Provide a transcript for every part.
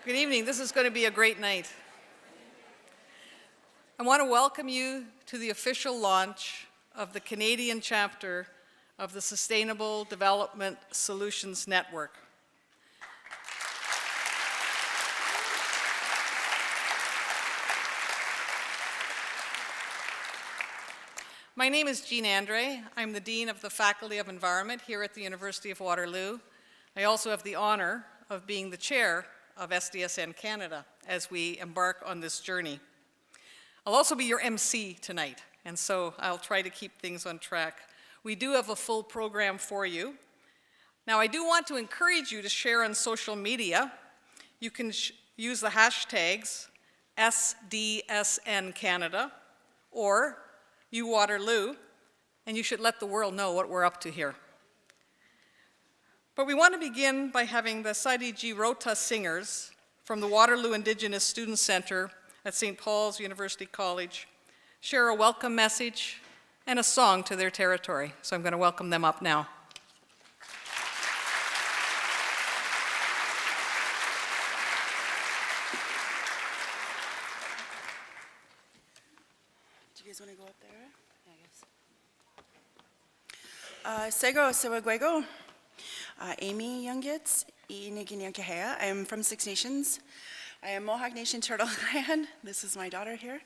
Good evening. This is going to be a great night. I want to welcome you to the official launch of the Canadian chapter of the Sustainable Development Solutions Network. My name is Jean Andre. I'm the Dean of the Faculty of Environment here at the University of Waterloo. I also have the honor of being the chair of SDSN Canada as we embark on this journey. I'll also be your MC tonight, and so I'll try to keep things on track. We do have a full program for you. Now, I do want to encourage you to share on social media. You can use the hashtags SDSN Canada or Waterloo, and you should let the world know what we're up to here. But we want to begin by having the Sadiji Rota singers from the Waterloo Indigenous Student Center at St. Paul's University College share a welcome message and a song to their territory. So I'm going to welcome them up now. Do you guys want to go up there? Yeah, I guess. Sego Sewagwego. Amy Youngits, I am from Six Nations. I am Mohawk Nation Turtle Clan. This is my daughter here.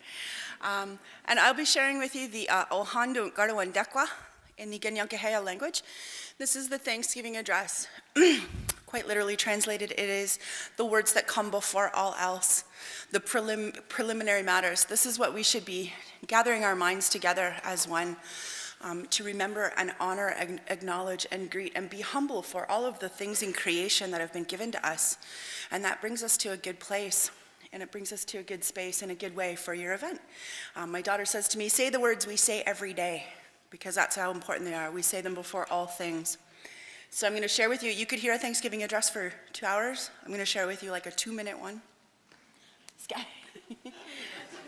And I'll be sharing with you the Ohandu Gardawan Dekwa in the Ganyankahea language. This is the Thanksgiving address. Quite literally translated, it is the words that come before all else, the preliminary matters. This is what we should be gathering our minds together as one. To remember and honor, acknowledge and greet and be humble for all of the things in creation that have been given to us. And that brings us to a good place, and it brings us to a good space and a good way for your event. My daughter says to me, say the words we say every day, because that's how important they are. We say them before all things. So I'm going to share with you, you could hear a Thanksgiving address for 2 hours. I'm going to share with you like a 2-minute one.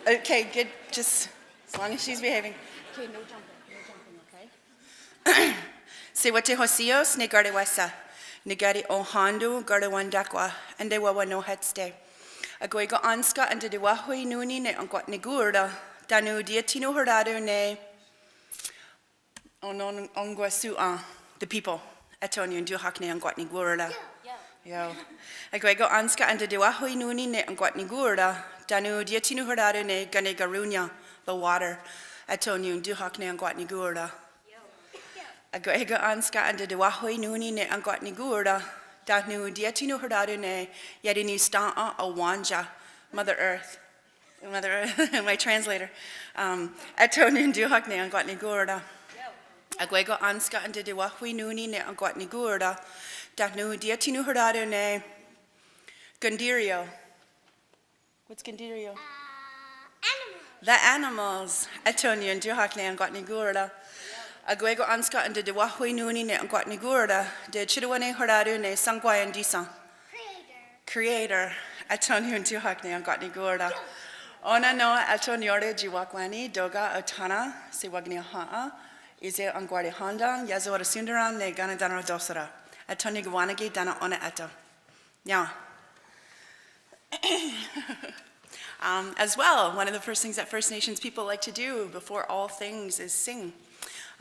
Okay, good, just as long as she's behaving. Okay, no jumping. Se wate hosios ne garde wesa, ne gari ohandu garde wandakwa, and de wawa no hetste. A goigo anska and de wahui nuni ne ongot ne gurda, danu diatino hordadu ne onon ongwasu the people. Atonio and duhak ne ongot ne gurda. Yo. A goigo anska and de wahui nuni ne ongot ne gurda, danu diatino hordadu ne gane garunya, the water. Atonio and duhak ne ongot ne gurda. Agwega anska and de wahui nuni ne angot ni gurda, dat nu diatino herdadu ne yadini sta a wanja, Mother Earth, my translator. Atonin duhak ne angot ni gurda. Agwega anska and de wahui nuni ne angot ni gurda, dat nu diatino herdadu ne Gandirio. What's Gandirio? Animals. The animals. Atonin duhak ne angot ni gurda. Agwego anska and de wahui nuni ne angot ni gurda, de chiduane horadu ne sangwayan disang. Creator. Atonu and duhak ne angot ni gurda. Ona no atonyore jiwakwani doga otana se wagni haa ize angwari handang yazora sundaram ne ganadana dosara. Atoni gwanagi dana ona eto. Now. As well, one of the first things that First Nations people like to do before all things is sing.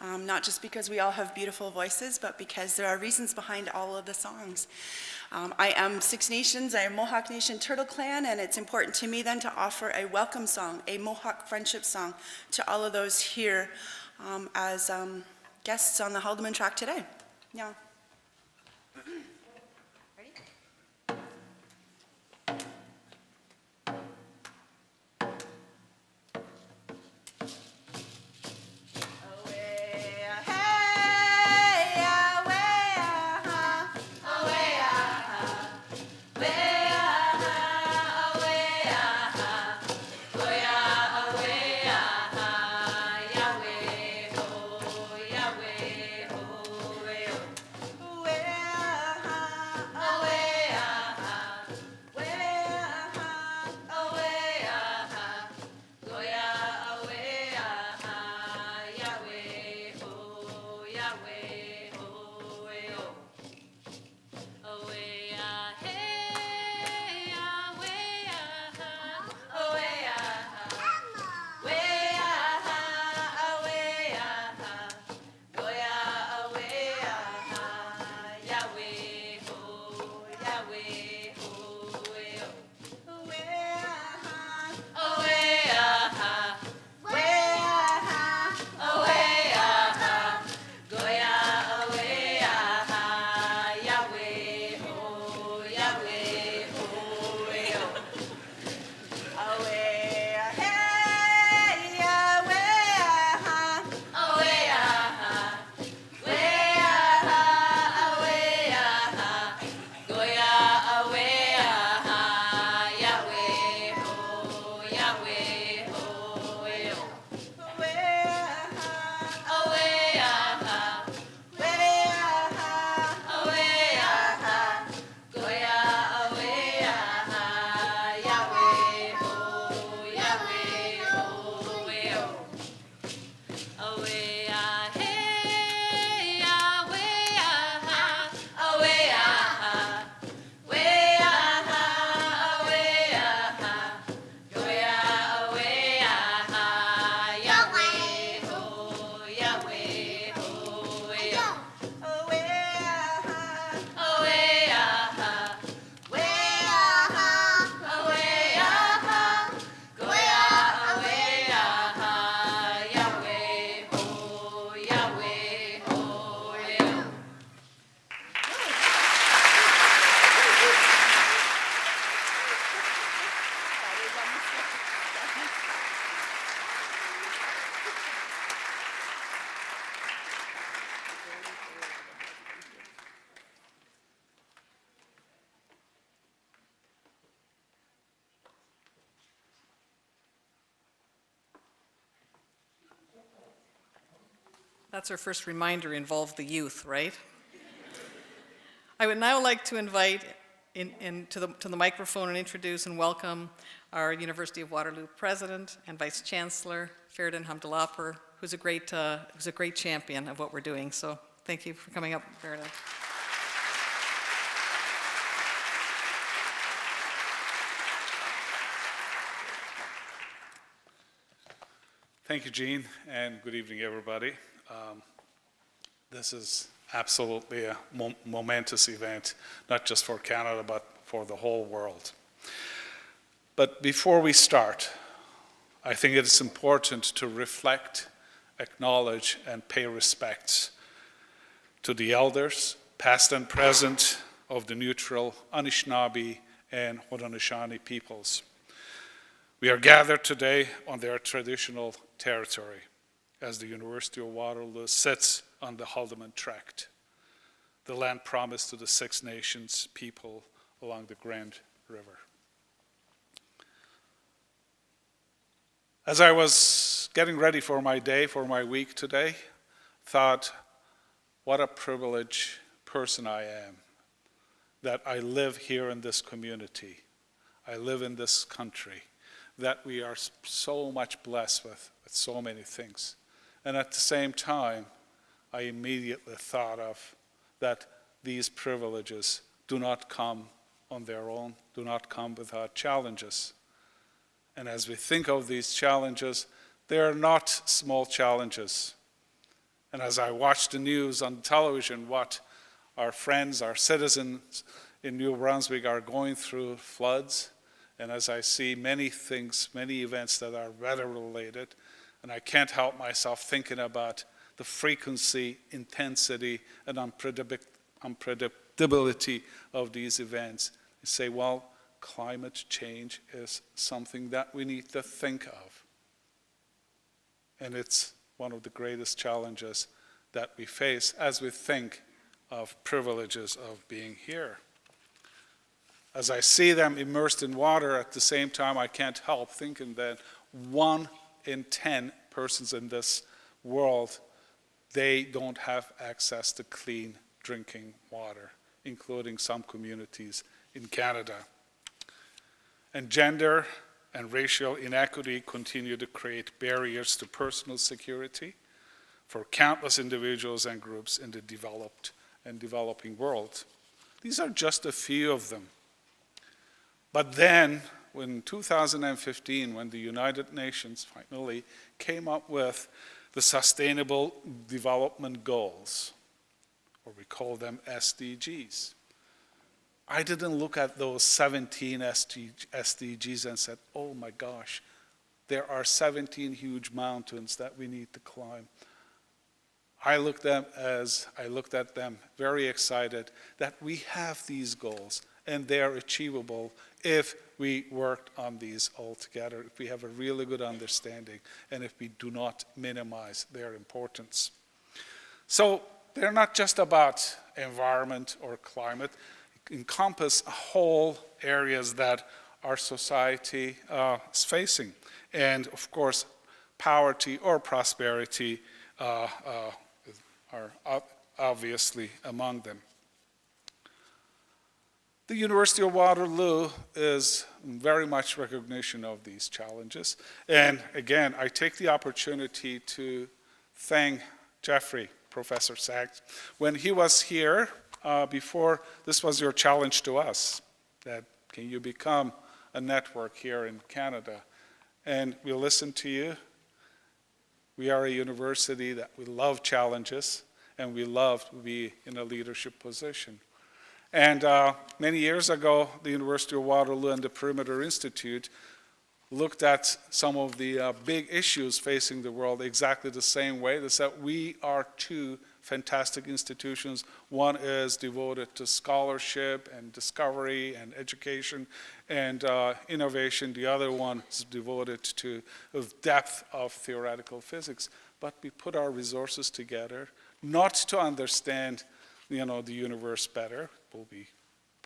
Not just because we all have beautiful voices, but because there are reasons behind all of the songs. I am Six Nations, I am Mohawk Nation Turtle Clan, and it's important to me then to offer a welcome song, a Mohawk friendship song to all of those here as guests on the Haldeman track today. Yeah. That's our first reminder, involve the youth, right? I would now like to invite to the microphone and introduce and welcome our University of Waterloo President and Vice Chancellor, Feridun Hamdalapur, who's a great champion of what we're doing. So thank you for coming up, Feridun. Thank you, Jean, and good evening, everybody. This is absolutely a momentous event, not just for Canada, but for the whole world. But before we start, I think it is important to reflect, acknowledge, and pay respects to the elders, past and present, of the neutral Anishinaabe and Haudenosaunee peoples. We are gathered today on their traditional territory as the University of Waterloo sits on the Haldimand Tract, the land promised to the Six Nations people along the Grand River. As I was getting ready for my day, for my week today, thought, what a privileged person I am, that I live here in this community, I live in this country, that we are so much blessed with so many things. And at the same time, I immediately thought of that these privileges do not come on their own, do not come without challenges. And as we think of these challenges, they are not small challenges. And as I watch the news on television, what our friends, our citizens in New Brunswick are going through, floods, and as I see many things, many events that are weather-related, and I can't help myself thinking about the frequency, intensity, and unpredictability of these events. You say, well, climate change is something that we need to think of. And it's one of the greatest challenges that we face as we think of privileges of being here. As I see them immersed in water, at the same time, I can't help thinking that 1 in 10 persons in this world, they don't have access to clean drinking water, including some communities in Canada. And gender and racial inequity continue to create barriers to personal security for countless individuals and groups in the developed and developing world. These are just a few of them. But then, in 2015, when the United Nations finally came up with the Sustainable Development Goals, or we call them SDGs, I didn't look at those 17 SDGs and said, oh my gosh, there are 17 huge mountains that we need to climb. I looked at them very excited that we have these goals and they are achievable if we worked on these all together, if we have a really good understanding, and if we do not minimize their importance. So they're not just about environment or climate, it encompass whole areas that our society is facing. And of course, poverty or prosperity are obviously among them. The University of Waterloo is very much recognition of these challenges. And again, I take the opportunity to thank Jeffrey, Professor Sachs. When he was here before, this was your challenge to us, that can you become a network here in Canada? And we listened to you. We are a university that we love challenges, and we love to be in a leadership position. And many years ago, the University of Waterloo and the Perimeter Institute looked at some of the big issues facing the world exactly the same way. They said we are two fantastic institutions. One is devoted to scholarship and discovery and education and innovation. The other one is devoted to depth of theoretical physics. But we put our resources together, not to understand the universe better. It will be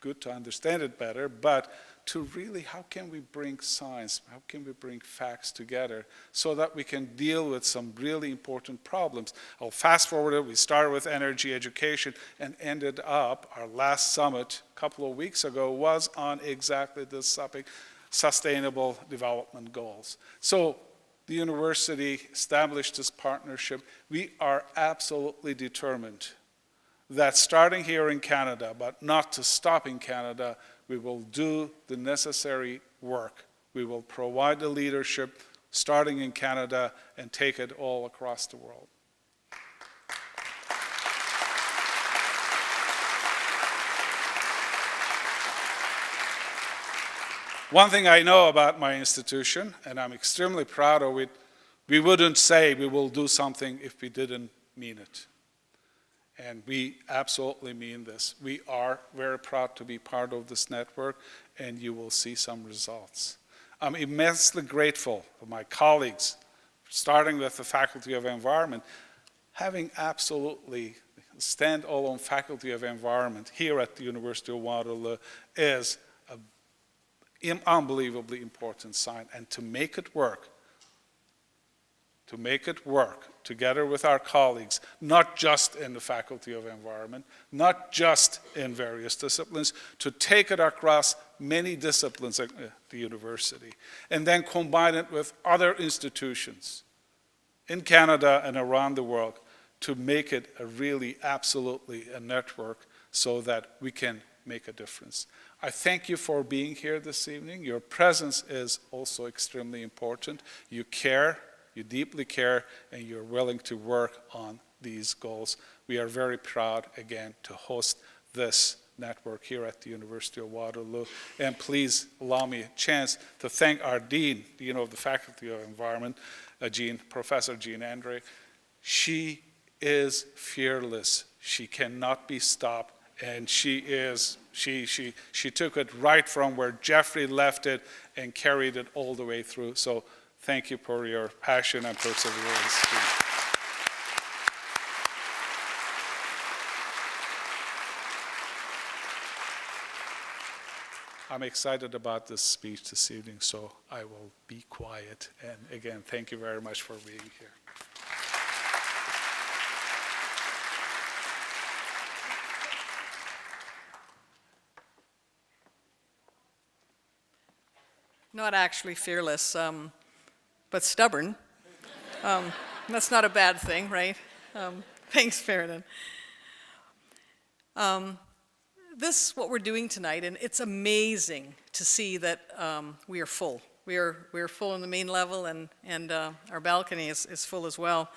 good to understand it better, but to really, how can we bring science, how can we bring facts together so that we can deal with some really important problems. I'll fast forward it. We started with energy education and ended up, our last summit a couple of weeks ago was on exactly this topic, sustainable development goals. So the university established this partnership. We are absolutely determined that starting here in Canada, but not to stop in Canada, we will do the necessary work. We will provide the leadership starting in Canada and take it all across the world. One thing I know about my institution, and I'm extremely proud of it, we wouldn't say we will do something if we didn't mean it. And we absolutely mean this. We are very proud to be part of this network, and you will see some results. I'm immensely grateful for my colleagues, starting with the Faculty of Environment, having absolutely stand-alone Faculty of Environment here at the University of Waterloo is an unbelievably important sign. And to make it work together with our colleagues, not just in the Faculty of Environment, not just in various disciplines, to take it across many disciplines at the university, and then combine it with other institutions in Canada and around the world to make it a really absolutely a network so that we can make a difference. I thank you for being here this evening. Your presence is also extremely important. You care. You deeply care, and you're willing to work on these goals. We are very proud, again, to host this network here at the University of Waterloo. And please allow me a chance to thank our Dean of the Faculty of Environment, Professor Jean Andre. She is fearless. She cannot be stopped, and she took it right from where Jeffrey left it and carried it all the way through. So thank you for your passion and perseverance. I'm excited about this speech this evening, so I will be quiet. And again, thank you very much for being here. Not actually fearless, but stubborn. That's not a bad thing, right? Thanks, Faradin. What we're doing tonight, and it's amazing to see that we are full. We are full on the main level, and our balcony is full as well.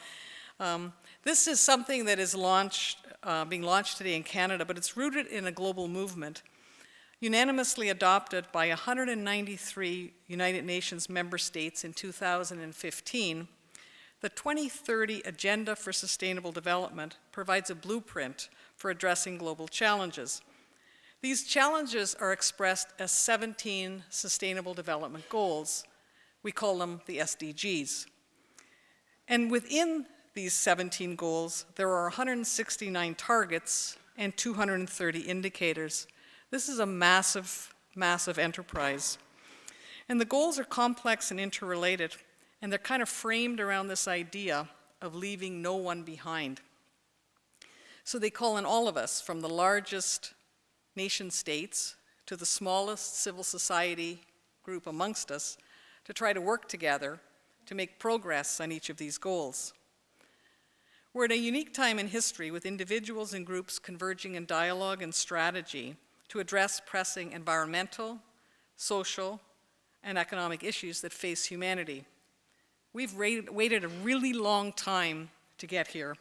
This is something that is being launched today in Canada, but it's rooted in a global movement, unanimously adopted by 193 United Nations member states in 2015. The 2030 Agenda for Sustainable Development provides a blueprint for addressing global challenges. These challenges are expressed as 17 Sustainable Development Goals. We call them the SDGs. And within these 17 goals, there are 169 targets and 230 indicators. This is a massive, massive enterprise. And the goals are complex and interrelated, and they're kind of framed around this idea of leaving no one behind. So they call on all of us, from the largest nation states to the smallest civil society group amongst us, to try to work together to make progress on each of these goals. We're at a unique time in history with individuals and groups converging in dialogue and strategy to address pressing environmental, social, and economic issues that face humanity. We've waited a really long time to get here,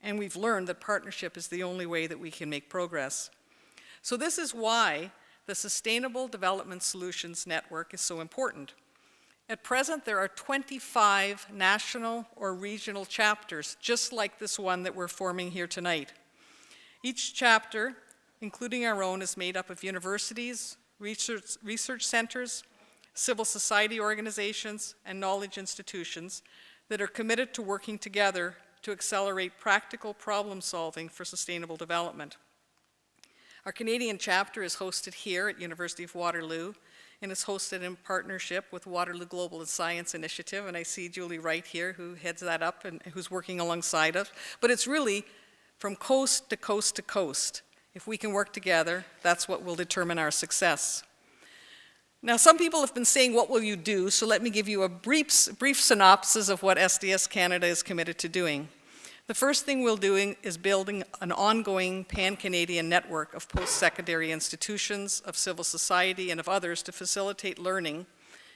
and we've learned that partnership is the only way that we can make progress. So this is why the Sustainable Development Solutions Network is so important. At present, there are 25 national or regional chapters, just like this one that we're forming here tonight. Each chapter, including our own, is made up of universities, research centers, civil society organizations, and knowledge institutions that are committed to working together to accelerate practical problem solving for sustainable development. Our Canadian chapter is hosted here at University of Waterloo, and is hosted in partnership with Waterloo Global and Science Initiative, and I see Julie Wright here who heads that up and who's working alongside us. But it's really from coast to coast to coast. If we can work together, that's what will determine our success. Now, some people have been saying, what will you do? So let me give you a brief synopsis of what SDS Canada is committed to doing. The first thing we're doing is building an ongoing pan-Canadian network of post-secondary institutions, of civil society, and of others to facilitate learning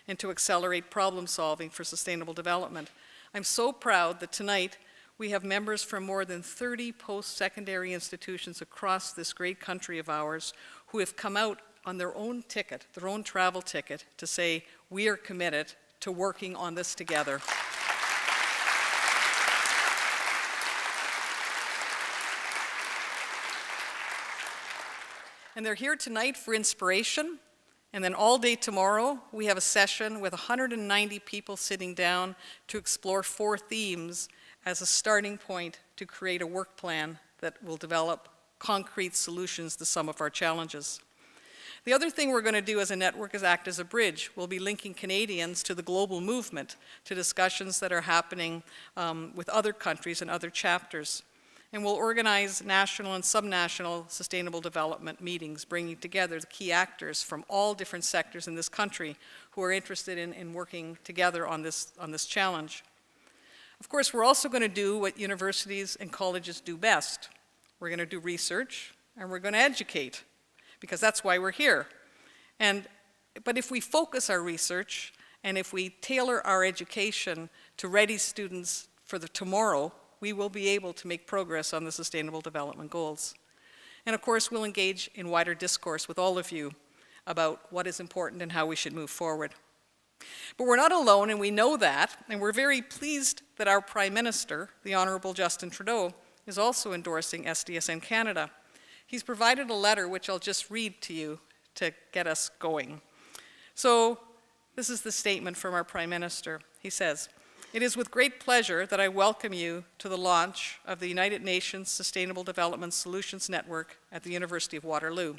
and to accelerate problem solving for sustainable development. I'm so proud that tonight we have members from more than 30 post-secondary institutions across this great country of ours who have come out on their own ticket, their own travel ticket, to say, we are committed to working on this together. And they're here tonight for inspiration, and then all day tomorrow we have a session with 190 people sitting down to explore 4 themes as a starting point to create a work plan that will develop concrete solutions to some of our challenges. The other thing we're going to do as a network is act as a bridge. We'll be linking Canadians to the global movement, to discussions that are happening with other countries and other chapters. And we'll organize national and subnational sustainable development meetings, bringing together the key actors from all different sectors in this country who are interested in working together on this challenge. Of course, we're also going to do what universities and colleges do best. We're going to do research, and we're going to educate, because that's why we're here. But if we focus our research, and if we tailor our education to ready students for the tomorrow, we will be able to make progress on the Sustainable Development Goals. And of course, we'll engage in wider discourse with all of you about what is important and how we should move forward. But we're not alone, and we know that, and we're very pleased that our Prime Minister, the Honourable Justin Trudeau, is also endorsing SDSN Canada. He's provided a letter which I'll just read to you to get us going. So this is the statement from our Prime Minister. He says, "It is with great pleasure that I welcome you to the launch of the United Nations Sustainable Development Solutions Network at the University of Waterloo.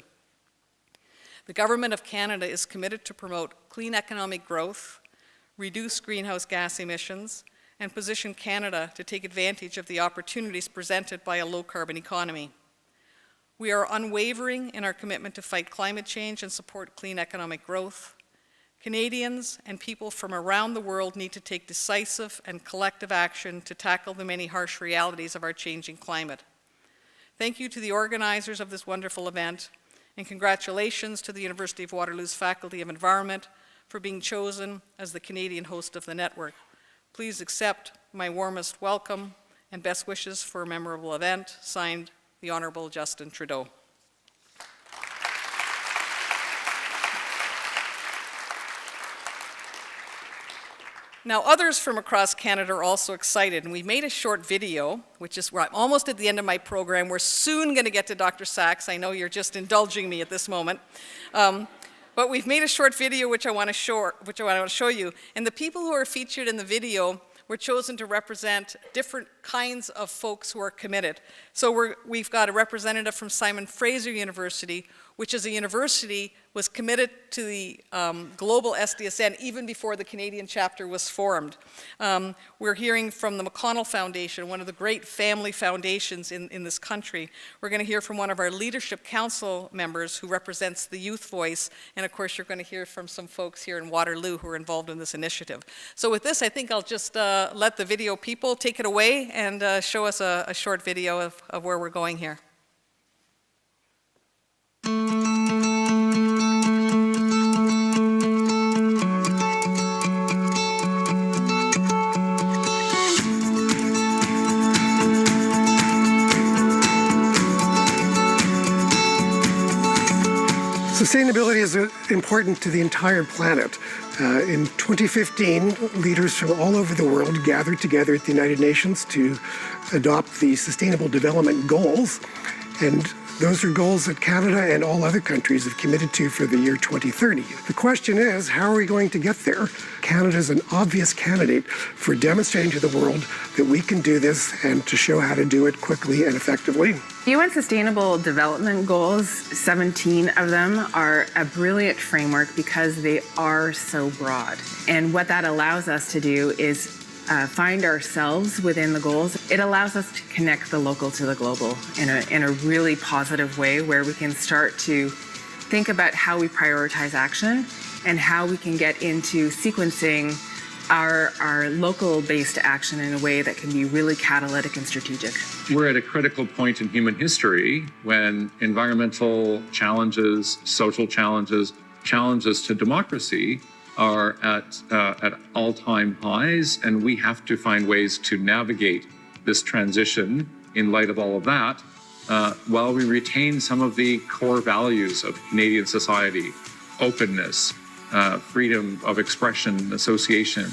The Government of Canada is committed to promote clean economic growth, reduce greenhouse gas emissions, and position Canada to take advantage of the opportunities presented by a low-carbon economy. We are unwavering in our commitment to fight climate change and support clean economic growth. Canadians and people from around the world need to take decisive and collective action to tackle the many harsh realities of our changing climate. Thank you to the organizers of this wonderful event, and congratulations to the University of Waterloo's Faculty of Environment for being chosen as the Canadian host of the network. Please accept my warmest welcome and best wishes for a memorable event. Signed, the Honourable Justin Trudeau." Now, others from across Canada are also excited, and we made a short video, which is where I'm almost at the end of my program. We're soon going to get to Dr. Sachs. I know you're just indulging me at this moment. But we've made a short video which I want to show you. And the people who are featured in the video were chosen to represent different kinds of folks who are committed. So we've got a representative from Simon Fraser University, which is a university was committed to the global SDSN even before the Canadian chapter was formed. We're hearing from the McConnell Foundation, one of the great family foundations in this country. We're going to hear from one of our Leadership Council members who represents the youth voice, and of course you're going to hear from some folks here in Waterloo who are involved in this initiative. So with this, I think I'll just let the video people take it away and show us a short video of where we're going here. Sustainability is important to the entire planet. In 2015, leaders from all over the world gathered together at the United Nations to adopt the Sustainable Development Goals. And Those are goals that Canada and all other countries have committed to for the year 2030. The question is, how are we going to get there? Canada is an obvious candidate for demonstrating to the world that we can do this and to show how to do it quickly and effectively. UN Sustainable Development Goals, 17 of them, are a brilliant framework because they are so broad. And what that allows us to do is find ourselves within the goals. It allows us to connect the local to the global in a really positive way, where we can start to think about how we prioritize action and how we can get into sequencing our local-based action in a way that can be really catalytic and strategic. We're at a critical point in human history when environmental challenges, social challenges, challenges to democracy are at all-time highs, and we have to find ways to navigate this transition in light of all of that, while we retain some of the core values of Canadian society: openness, freedom of expression, association,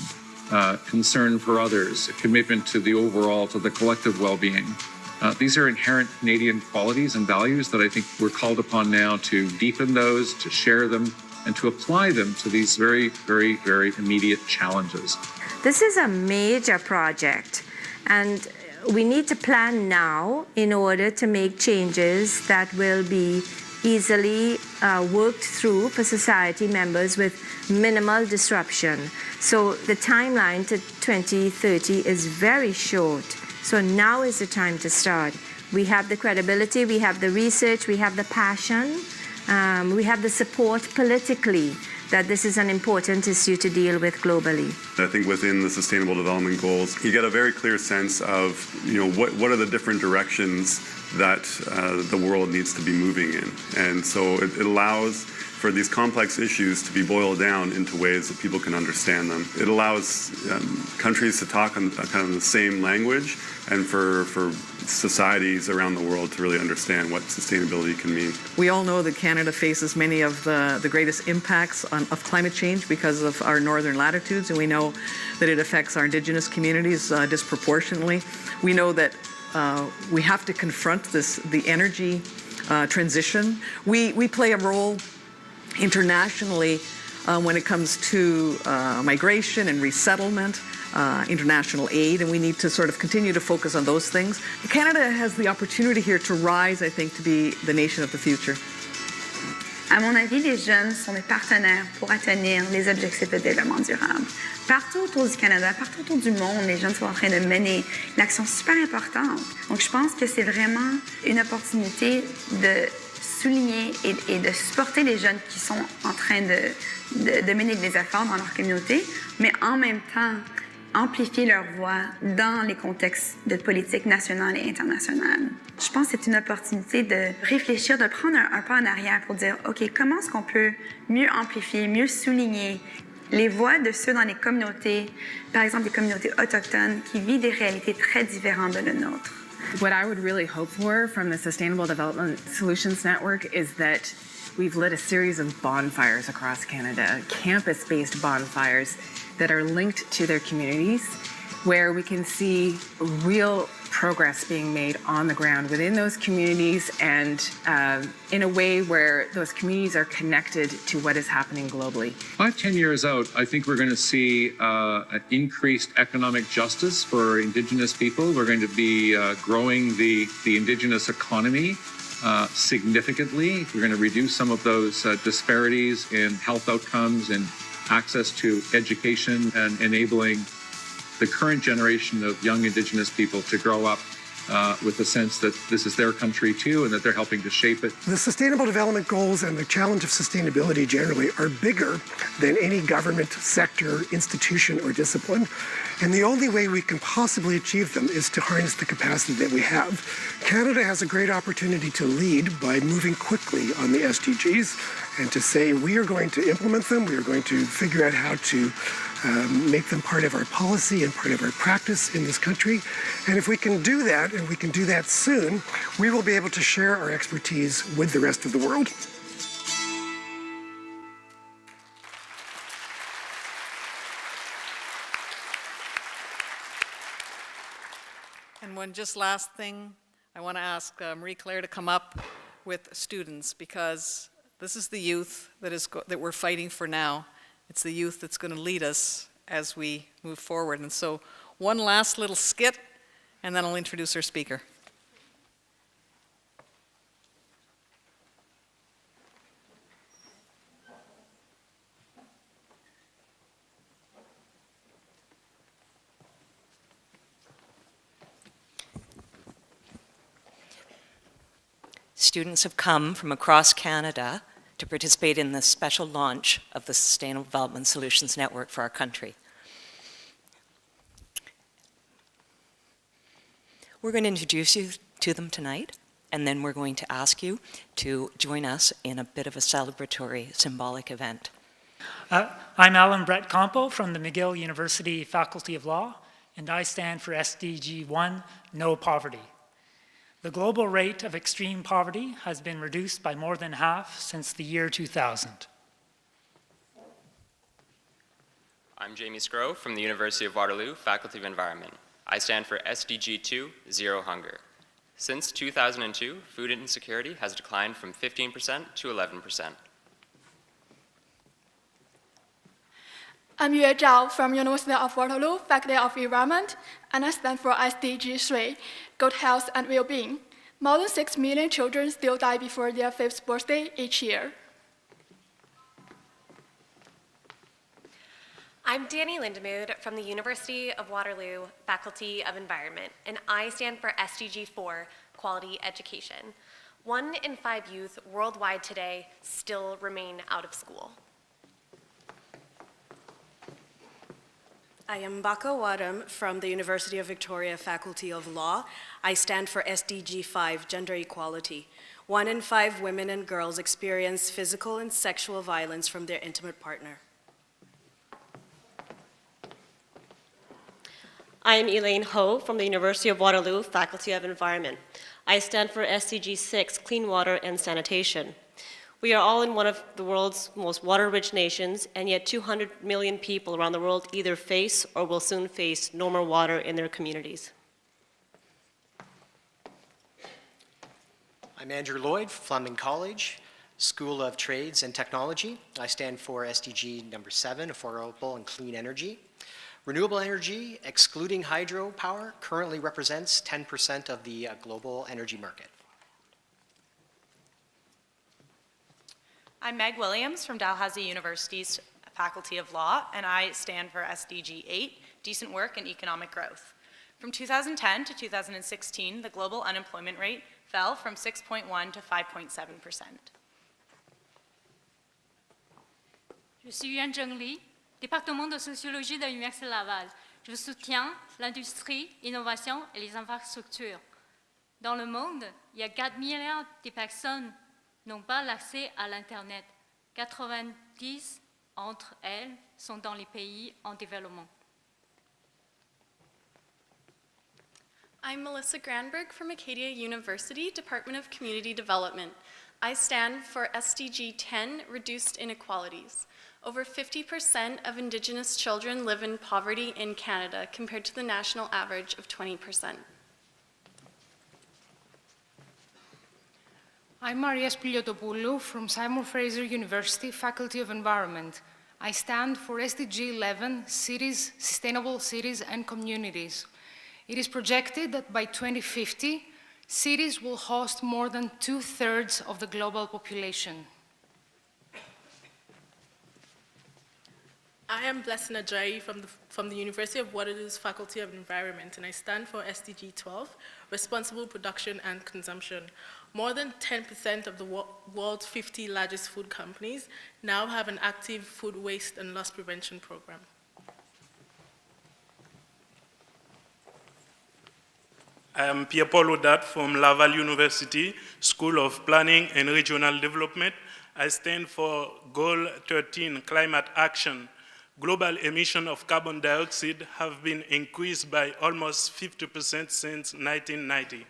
concern for others, commitment to the collective well-being. These are inherent Canadian qualities and values that I think we're called upon now to deepen those, to share them, and to apply them to these very, very, very immediate challenges. This is a major project, and we need to plan now in order to make changes that will be easily worked through for society members with minimal disruption. So the timeline to 2030 is very short. So now is the time to start. We have the credibility, we have the research, we have the passion, we have the support politically that this is an important issue to deal with globally. I think within the Sustainable Development Goals, you get a very clear sense of, what are the different directions that the world needs to be moving in. And so it allows for these complex issues to be boiled down into ways that people can understand them. It allows countries to talk on kind of the same language, and for societies around the world to really understand what sustainability can mean. We all know that Canada faces many of the greatest impacts of climate change because of our northern latitudes, and we know that it affects our Indigenous communities disproportionately. We know that we have to confront the energy transition. We play a role internationally when it comes to migration and resettlement, international aid, and we need to sort of continue to focus on those things. Canada has the opportunity here to rise, I think, to be the nation of the future. À mon avis, les jeunes sont des partenaires pour atteindre les objectifs de développement durable. Partout autour du Canada, partout autour du monde, les jeunes sont en train de mener une action super importante. Donc, je pense que c'est vraiment une opportunité de souligner et de supporter les jeunes qui sont en train de mener des efforts dans leur communauté, mais en même temps, amplifier leur voix dans les contextes de politique nationale et internationale. Je pense que c'est une opportunité de réfléchir, de prendre un pas en arrière pour dire, OK, comment est-ce qu'on peut mieux amplifier, mieux souligner les voix de ceux dans les communautés, par exemple des communautés autochtones qui vivent des réalités très différentes de la nôtre. What I would really hope for from the Sustainable Development Solutions Network is that we've lit a series of bonfires across Canada, campus-based bonfires that are linked to their communities, where we can see real progress being made on the ground within those communities, and in a way where those communities are connected to what is happening globally. 5-10 years out, I think we're going to see an increased economic justice for Indigenous people. We're going to be growing the Indigenous economy significantly. We're going to reduce some of those disparities in health outcomes and access to education, and enabling the current generation of young Indigenous people to grow up with a sense that this is their country too, and that they're helping to shape it. The Sustainable Development Goals and the challenge of sustainability generally are bigger than any government, sector, institution, or discipline. And the only way we can possibly achieve them is to harness the capacity that we have. Canada has a great opportunity to lead by moving quickly on the SDGs and to say we are going to implement them, we are going to figure out how to make them part of our policy and part of our practice in this country. And if we can do that, and we can do that soon, we will be able to share our expertise with the rest of the world. And one just last thing, I want to ask Marie-Claire to come up with students, because this is the youth that we're fighting for now. It's the youth that's going to lead us as we move forward. And so one last little skit, and then I'll introduce our speaker. Students have come from across Canada to participate in the special launch of the Sustainable Development Solutions Network for our country. We're going to introduce you to them tonight, and then we're going to ask you to join us in a bit of a celebratory, symbolic event. I'm Alan Brett Campo from the McGill University Faculty of Law, and I stand for SDG 1, No Poverty. The global rate of extreme poverty has been reduced by more than half since the year 2000. I'm Jamie Scrow from the University of Waterloo, Faculty of Environment. I stand for SDG 2, Zero Hunger. Since 2002, food insecurity has declined from 15% to 11%. I'm Yue Zhao from University of Waterloo, Faculty of Environment, and I stand for SDG 3, Good Health and Well-being. More than 6 million children still die before their 5th birthday each year. I'm Danny Lindemood from the University of Waterloo, Faculty of Environment, and I stand for SDG 4, Quality Education. 1 in 5 youth worldwide today still remain out of school. I am Baka Wadam from the University of Victoria Faculty of Law. I stand for SDG 5, Gender Equality. 1 in 5 women and girls experience physical and sexual violence from their intimate partner. I am Elaine Ho from the University of Waterloo Faculty of Environment. I stand for SDG 6, Clean Water and Sanitation. We are all in one of the world's most water-rich nations, and yet 200 million people around the world either face or will soon face no more water in their communities. I'm Andrew Lloyd, Fleming College, School of Trades and Technology. I stand for SDG number 7, Affordable and Clean Energy. Renewable energy, excluding hydropower, currently represents 10% of the global energy market. I'm Meg Williams from Dalhousie University's Faculty of Law, and I stand for SDG 8, Decent Work and Economic Growth. From 2010 to 2016, the global unemployment rate fell from 6.1 to 5.7%. Je suis Yuan Zhengli, département de sociologie de l'Université Laval. Je soutiens l'industrie, l'innovation et les infrastructures. Dans le monde, il y a 4 milliards de personnes n'ont pas l'accès à l'Internet. 90 entre elles sont dans les pays en développement. I'm Melissa Granberg from Acadia University, Department of Community Development. I stand for SDG 10, Reduced Inequalities. Over 50% of Indigenous children live in poverty in Canada, compared to the national average of 20%. I'm Maria Spiliotopoulou from Simon Fraser University, Faculty of Environment. I stand for SDG 11, Cities, Sustainable Cities and Communities. It is projected that by 2050, cities will host more than 2/3 of the global population. I am Blessing Ajayi from the University of Waterloo's Faculty of Environment, and I stand for SDG 12, Responsible Production and Consumption. More than 10% of the world's 50 largest food companies now have an active food waste and loss prevention program. I am Pierre-Paul Audat from Laval University, School of Planning and Regional Development. I stand for Goal 13, Climate Action. Global emissions of carbon dioxide have been increased by almost 50% since 1990.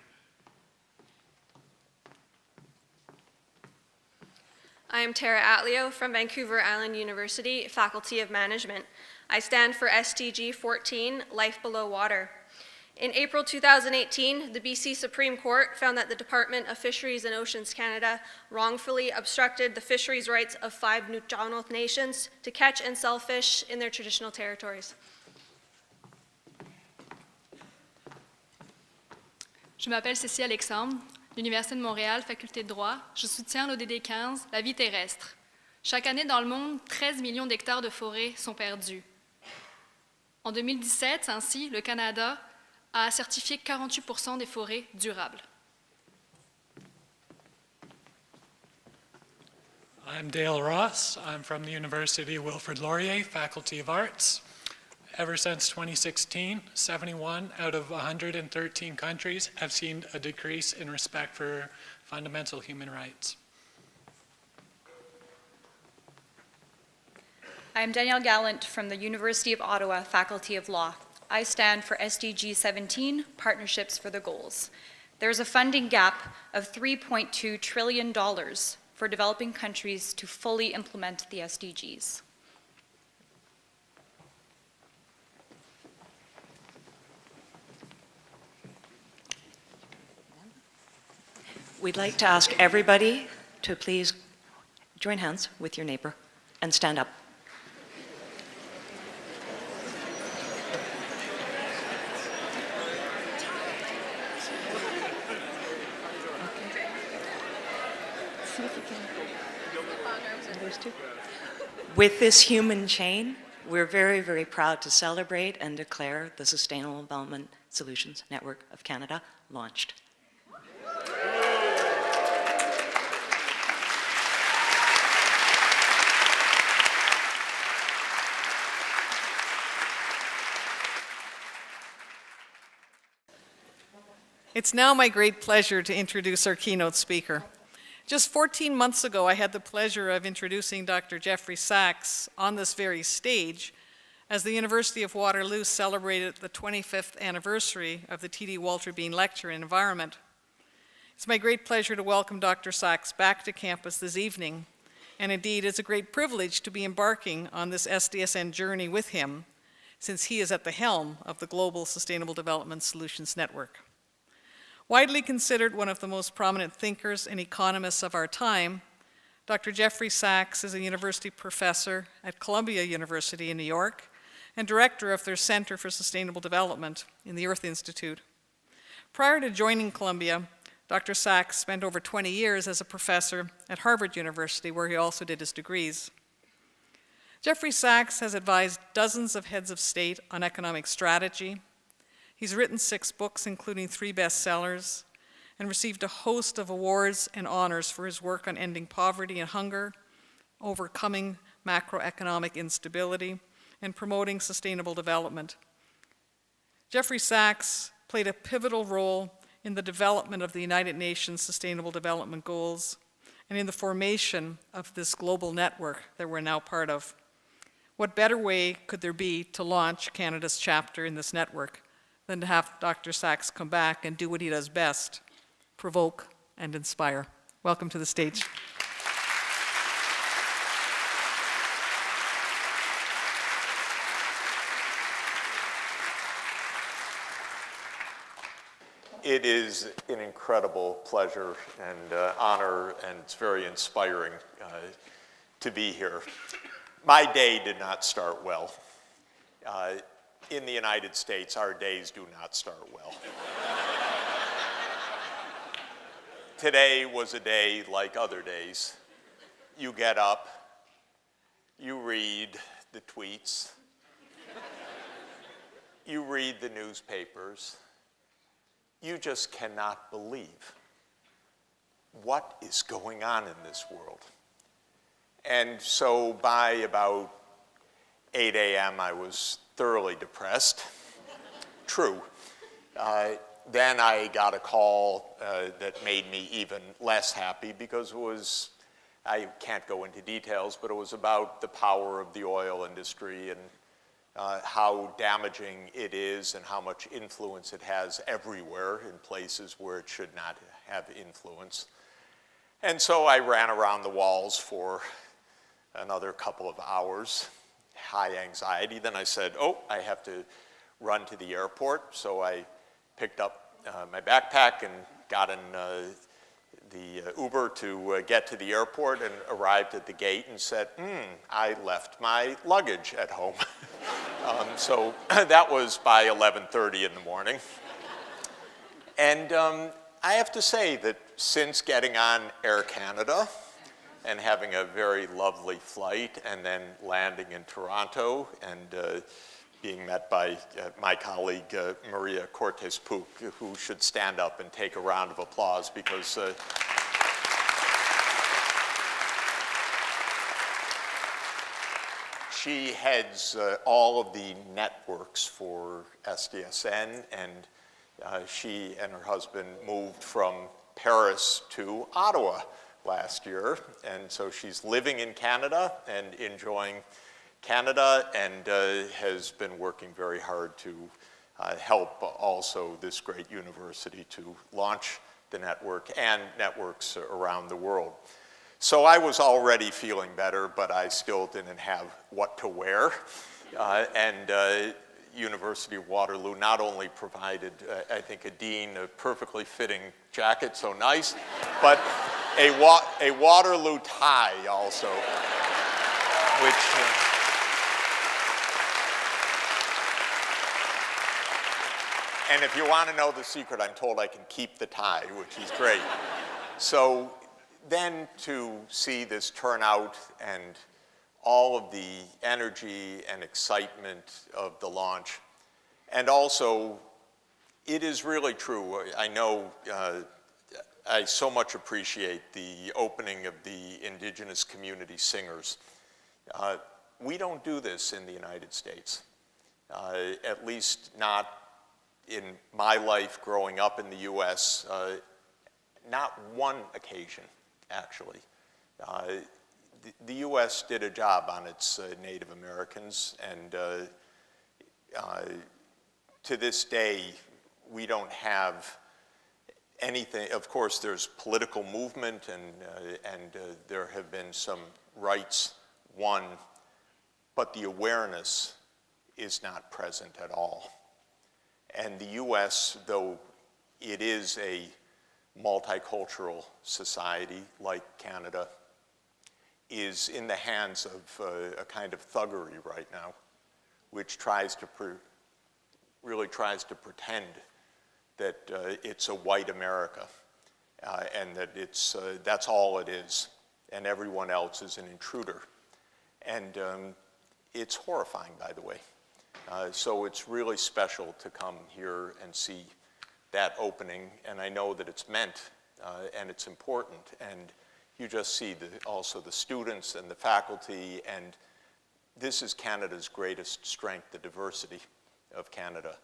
I am Tara Atleo from Vancouver Island University, Faculty of Management. I stand for SDG 14, Life Below Water. In April 2018, the BC Supreme Court found that the Department of Fisheries and Oceans Canada wrongfully obstructed the fisheries rights of 5 Nuu-chah-nulth nations to catch and sell fish in their traditional territories. Je m'appelle Cécile Alexandre, l'Université de Montréal, faculté de droit. Je soutiens l'ODD 15, la vie terrestre. Chaque année dans le monde, 13 millions d'hectares de forêts sont perdus. En 2017, ainsi, le Canada a certifié 48% des forêts durables. I'm Dale Ross. I'm from the University of Wilfrid Laurier, Faculty of Arts. Ever since 2016, 71 out of 113 countries have seen a decrease in respect for fundamental human rights. I'm Danielle Gallant from the University of Ottawa, Faculty of Law. I stand for SDG 17, Partnerships for the Goals. There's a funding gap of $3.2 trillion for developing countries to fully implement the SDGs. We'd like to ask everybody to please join hands with your neighbor and stand up. With this human chain, we're very, very proud to celebrate and declare the Sustainable Development Solutions Network of Canada launched. It's now my great pleasure to introduce our keynote speaker. Just 14 months ago, I had the pleasure of introducing Dr. Jeffrey Sachs on this very stage as the University of Waterloo celebrated the 25th anniversary of the T.D. Walter Bean Lecture in Environment. It's my great pleasure to welcome Dr. Sachs back to campus this evening, and indeed it's a great privilege to be embarking on this SDSN journey with him, since he is at the helm of the Global Sustainable Development Solutions Network. Widely considered one of the most prominent thinkers and economists of our time, Dr. Jeffrey Sachs is a university professor at Columbia University in New York and director of their Center for Sustainable Development in the Earth Institute. Prior to joining Columbia, Dr. Sachs spent over 20 years as a professor at Harvard University, where he also did his degrees. Jeffrey Sachs has advised dozens of heads of state on economic strategy. He's written 6 books, including 3 bestsellers, and received a host of awards and honors for his work on ending poverty and hunger, overcoming macroeconomic instability, and promoting sustainable development. Jeffrey Sachs played a pivotal role in the development of the United Nations Sustainable Development Goals and in the formation of this global network that we're now part of. What better way could there be to launch Canada's chapter in this network than to have Dr. Sachs come back and do what he does best, provoke and inspire. Welcome to the stage. It is an incredible pleasure and honor, and it's very inspiring to be here. My day did not start well. In the United States, our days do not start well. Today was a day like other days. You get up, you read the tweets, you read the newspapers, you just cannot believe what is going on in this world. And so by about 8 a.m., I was thoroughly depressed. True. Then I got a call that made me even less happy because it was, I can't go into details, but it was about the power of the oil industry and how damaging it is and how much influence it has everywhere in places where it should not have influence. And so I ran around the walls for another couple of hours, high anxiety. Then I said, oh, I have to run to the airport. So I picked up my backpack and got in the Uber to get to the airport and arrived at the gate and said, I left my luggage at home. So that was by 11:30 in the morning. And I have to say that since getting on Air Canada and having a very lovely flight and then landing in Toronto and being met by my colleague Maria Cortes-Puc, who should stand up and take a round of applause because she heads all of the networks for SDSN, and she and her husband moved from Paris to Ottawa last year, and so she's living in Canada and enjoying Canada and has been working very hard to help also this great university to launch the network and networks around the world. So I was already feeling better, but I still didn't have what to wear. University of Waterloo not only provided, I think, a dean a perfectly fitting jacket, so nice, but a Waterloo tie also, which and if you want to know the secret, I'm told I can keep the tie, which is great. So then to see this turnout and all of the energy and excitement of the launch, and also it is really true. I know I so much appreciate the opening of the indigenous community singers. We don't do this in the United States, at least not in my life growing up in the US, not one occasion, actually. The US did a job on its Native Americans, and to this day, we don't have anything. Of course, there's political movement, and there have been some rights won, but the awareness is not present at all. And the US, though it is a multicultural society like Canada, is in the hands of a kind of thuggery right now, which really tries to pretend that it's a white America and that that's all it is, and everyone else is an intruder. And it's horrifying, by the way. So it's really special to come here and see that opening, and I know that it's meant and it's important, and you just see also the students and the faculty, and this is Canada's greatest strength, the diversity of Canada.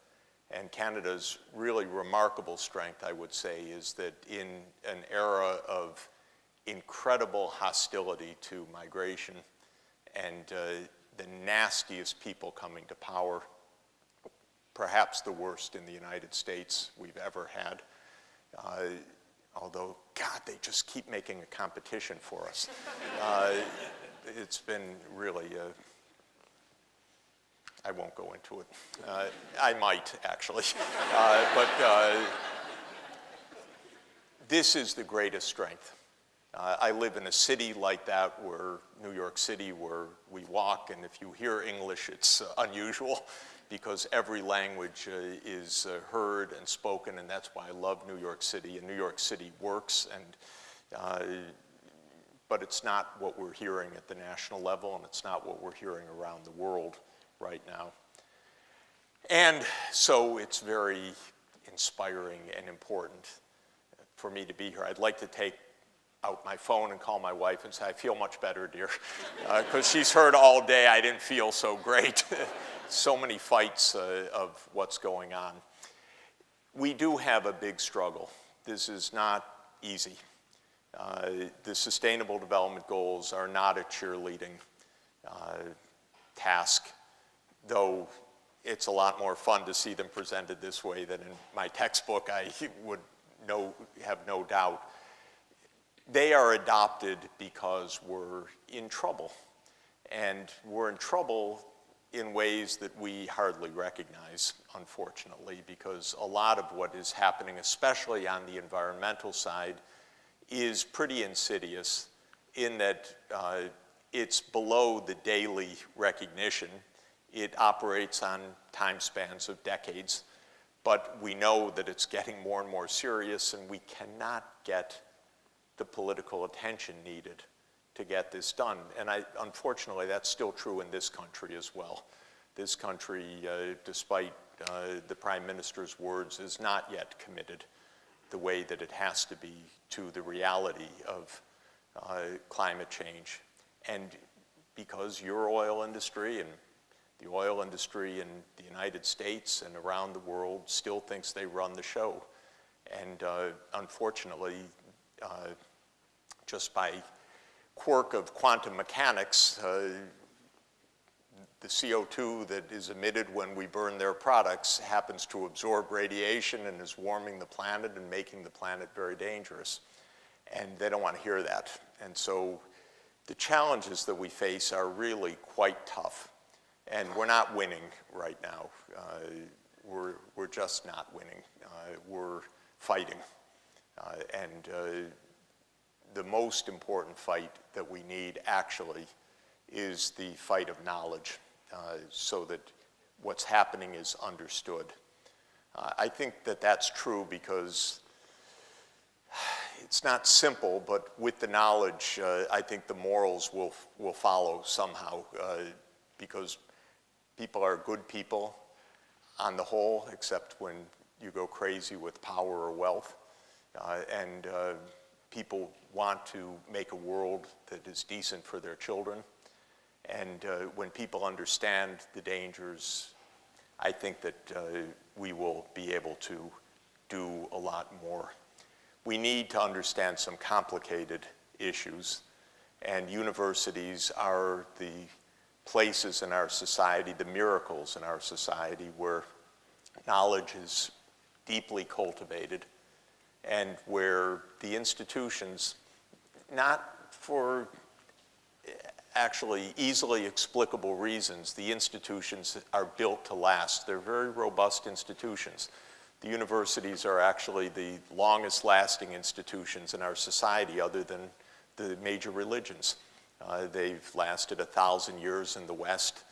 And Canada's really remarkable strength, I would say, is that in an era of incredible hostility to migration and the nastiest people coming to power, perhaps the worst in the United States we've ever had. Although, God, they just keep making a competition for us. It's been really, I won't go into it. I might, actually. But this is the greatest strength. I live in a city like that, where New York City, where we walk, and if you hear English, it's unusual because every language is heard and spoken, and that's why I love New York City. And New York City works, but it's not what we're hearing at the national level, and it's not what we're hearing around the world right now. And so it's very inspiring and important for me to be here. I'd like to take out my phone and call my wife and say, I feel much better, dear, because she's heard all day I didn't feel so great. So many fights of what's going on. We do have a big struggle. This is not easy. The Sustainable Development Goals are not a cheerleading task, though it's a lot more fun to see them presented this way than in my textbook, I would have no doubt. They are adopted because we're in trouble. And we're in trouble in ways that we hardly recognize, unfortunately, because a lot of what is happening, especially on the environmental side, is pretty insidious in that it's below the daily recognition. It operates on time spans of decades, but we know that it's getting more and more serious, and we cannot get the political attention needed to get this done. And unfortunately, that's still true in this country as well. This country, despite the Prime Minister's words, is not yet committed the way that it has to be to the reality of climate change. And because your oil industry and the oil industry in the United States and around the world still thinks they run the show. And unfortunately, just by quirk of quantum mechanics, the CO2 that is emitted when we burn their products happens to absorb radiation and is warming the planet and making the planet very dangerous. And they don't want to hear that. And so the challenges that we face are really quite tough. And we're not winning right now. We're just not winning. We're fighting. And the most important fight that we need actually is the fight of knowledge, so that what's happening is understood. I think that that's true because it's not simple, but with the knowledge, I think the morals will follow somehow, because people are good people on the whole, except when you go crazy with power or wealth. And people want to make a world that is decent for their children. And when people understand the dangers, I think that we will be able to do a lot more. We need to understand some complicated issues, and universities are the places in our society, the miracles in our society, where knowledge is deeply cultivated and where the institutions, not for actually easily explicable reasons, the institutions are built to last. They're very robust institutions. The universities are actually the longest lasting institutions in our society other than the major religions. They've lasted 1,000 years in the West.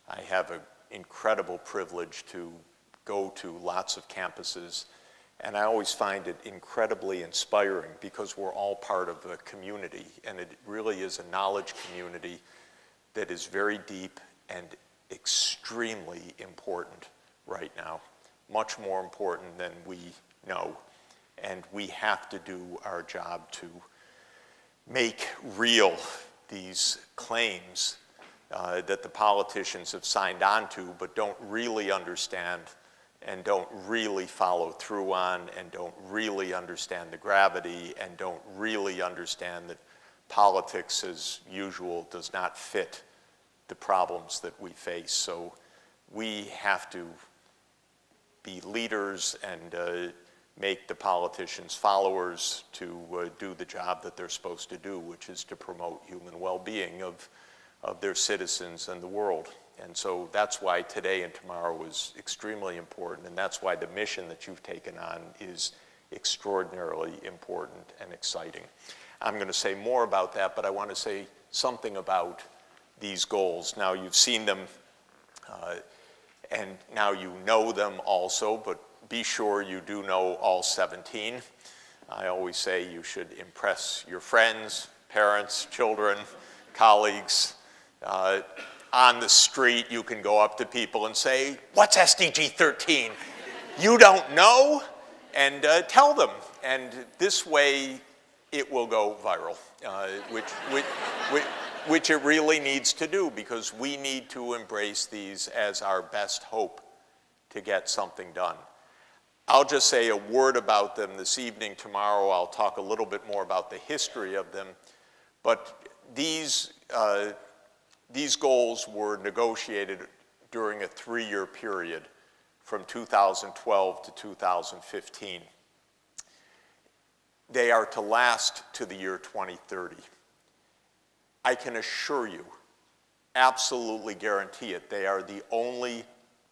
I have an incredible privilege to go to lots of campuses, and I always find it incredibly inspiring because we're all part of a community, and it really is a knowledge community that is very deep and extremely important right now, much more important than we know. And we have to do our job to make real these claims that the politicians have signed on to but don't really understand and don't really follow through on and don't really understand the gravity and don't really understand that politics as usual does not fit the problems that we face. So we have to be leaders and make the politicians followers to do the job that they're supposed to do, which is to promote human well-being of their citizens and the world. And so that's why today and tomorrow is extremely important, and that's why the mission that you've taken on is extraordinarily important and exciting. I'm going to say more about that, but I want to say something about these goals. Now, you've seen them, and now you know them also, but be sure you do know all 17. I always say you should impress your friends, parents, children, colleagues. On the street, you can go up to people and say, "What's SDG 13? You don't know?" And tell them. And this way, it will go viral, which it really needs to do, because we need to embrace these as our best hope to get something done. I'll just say a word about them this evening. Tomorrow I'll talk a little bit more about the history of them. But these goals were negotiated during a 3-year period from 2012 to 2015. They are to last to the year 2030. I can assure you, absolutely guarantee it. They are the only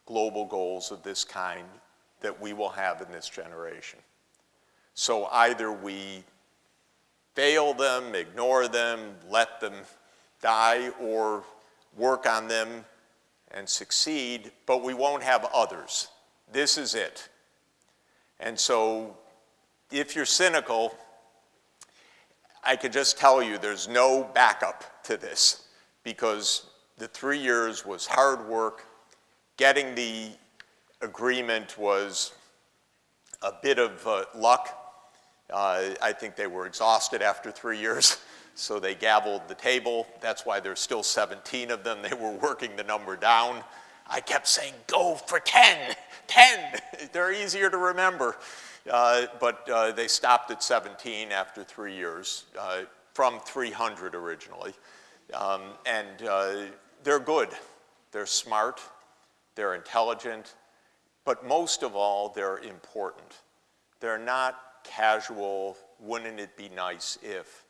global goals of this kind that we will have in this generation. So either we fail them, ignore them, let them die, or work on them and succeed, but we won't have others. This is it. And so if you're cynical, I could just tell you there's no backup to this, because the 3 years was hard work. Getting the agreement was a bit of luck. I think they were exhausted after 3 years, so they gavelled the table. That's why there's still 17 of them. They were working the number down. I kept saying, go for 10, 10. They're easier to remember. But they stopped at 17 after 3 years, from 300 originally. And they're good. They're smart. They're intelligent. But most of all, they're important. They're not casual, wouldn't it be nice if.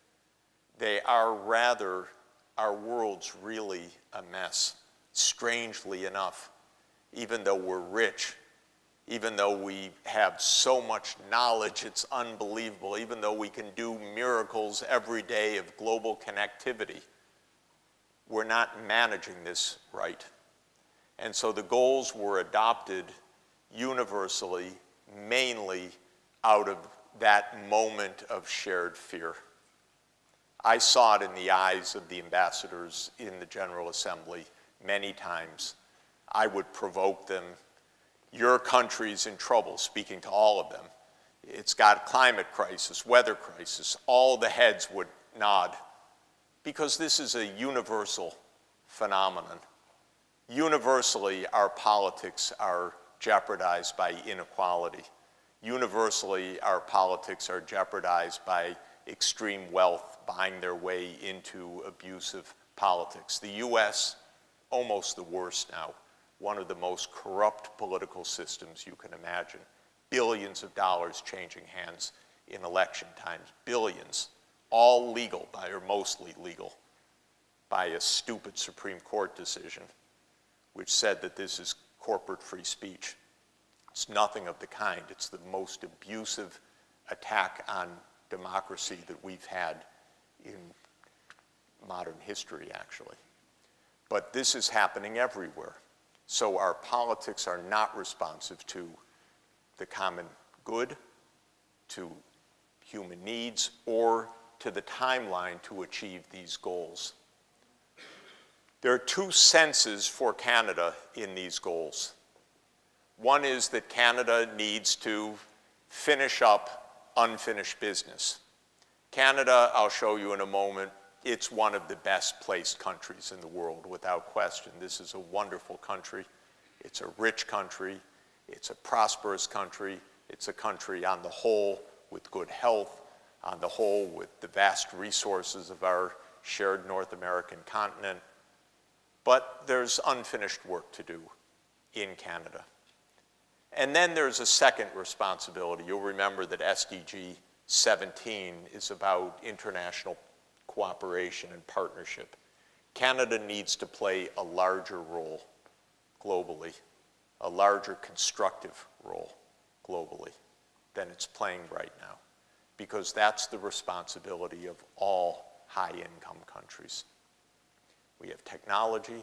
They are rather, our world's really a mess, strangely enough, even though we're rich, even though we have so much knowledge, it's unbelievable, even though we can do miracles every day of global connectivity, we're not managing this right. And so the goals were adopted universally, mainly out of that moment of shared fear. I saw it in the eyes of the ambassadors in the General Assembly many times. I would provoke them. Your country's in trouble, speaking to all of them. It's got a climate crisis, weather crisis. All the heads would nod, because this is a universal phenomenon. Universally, our politics are jeopardized by inequality. Universally, our politics are jeopardized by extreme wealth buying their way into abusive politics. The US, almost the worst now, one of the most corrupt political systems you can imagine. Billions of dollars changing hands in election times, billions, all legal by, or mostly legal, by a stupid Supreme Court decision which said that this is corporate free speech. It's nothing of the kind. It's the most abusive attack on democracy that we've had in modern history, actually. But this is happening everywhere. So our politics are not responsive to the common good, to human needs, or to the timeline to achieve these goals. There are two senses for Canada in these goals. One is that Canada needs to finish up unfinished business. Canada, I'll show you in a moment, it's one of the best placed countries in the world, without question. This is a wonderful country. It's a rich country. It's a prosperous country. It's a country on the whole with good health, on the whole with the vast resources of our shared North American continent. But there's unfinished work to do in Canada. And then there's a second responsibility. You'll remember that SDG 17 is about international cooperation and partnership. Canada needs to play a larger role globally, a larger constructive role globally than it's playing right now, because that's the responsibility of all high-income countries. We have technology,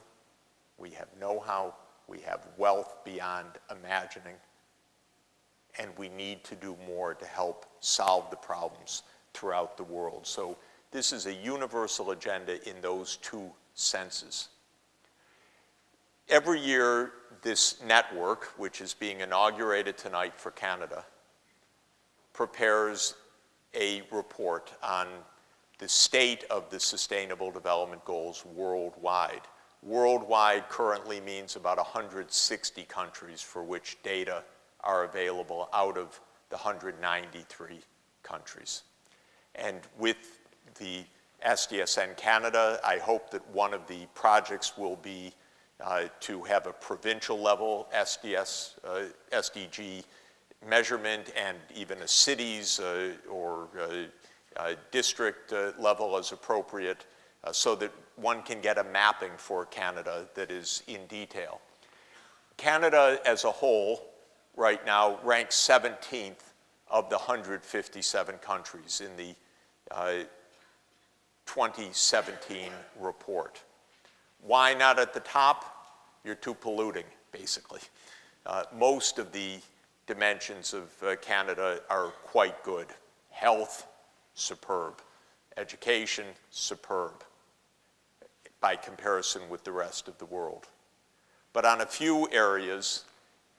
we have know-how, we have wealth beyond imagining, and we need to do more to help solve the problems throughout the world. So this is a universal agenda in those two senses. Every year, this network, which is being inaugurated tonight for Canada, prepares a report on the state of the Sustainable Development Goals worldwide. Worldwide currently means about 160 countries for which data are available out of the 193 countries. And with the SDSN Canada, I hope that one of the projects will be to have a provincial level SDG measurement, and even a cities or district level as appropriate, so that one can get a mapping for Canada that is in detail. Canada as a whole right now ranks 17th of the 157 countries in the 2017 report. Why not at the top? You're too polluting, basically. Most of the dimensions of Canada are quite good. Health, superb. Education, superb, by comparison with the rest of the world. But on a few areas,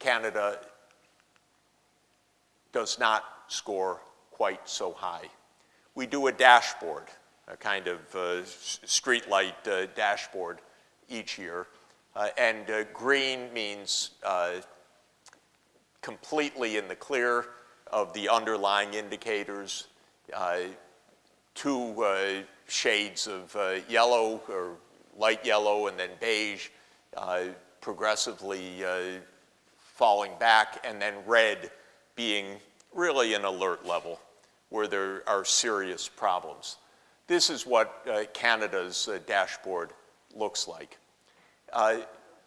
Canada does not score quite so high. We do a dashboard, a kind of streetlight dashboard each year, and green means completely in the clear of the underlying indicators, two shades of yellow or light yellow and then beige, progressively falling back, and then red being really an alert level where there are serious problems. This is what Canada's dashboard looks like.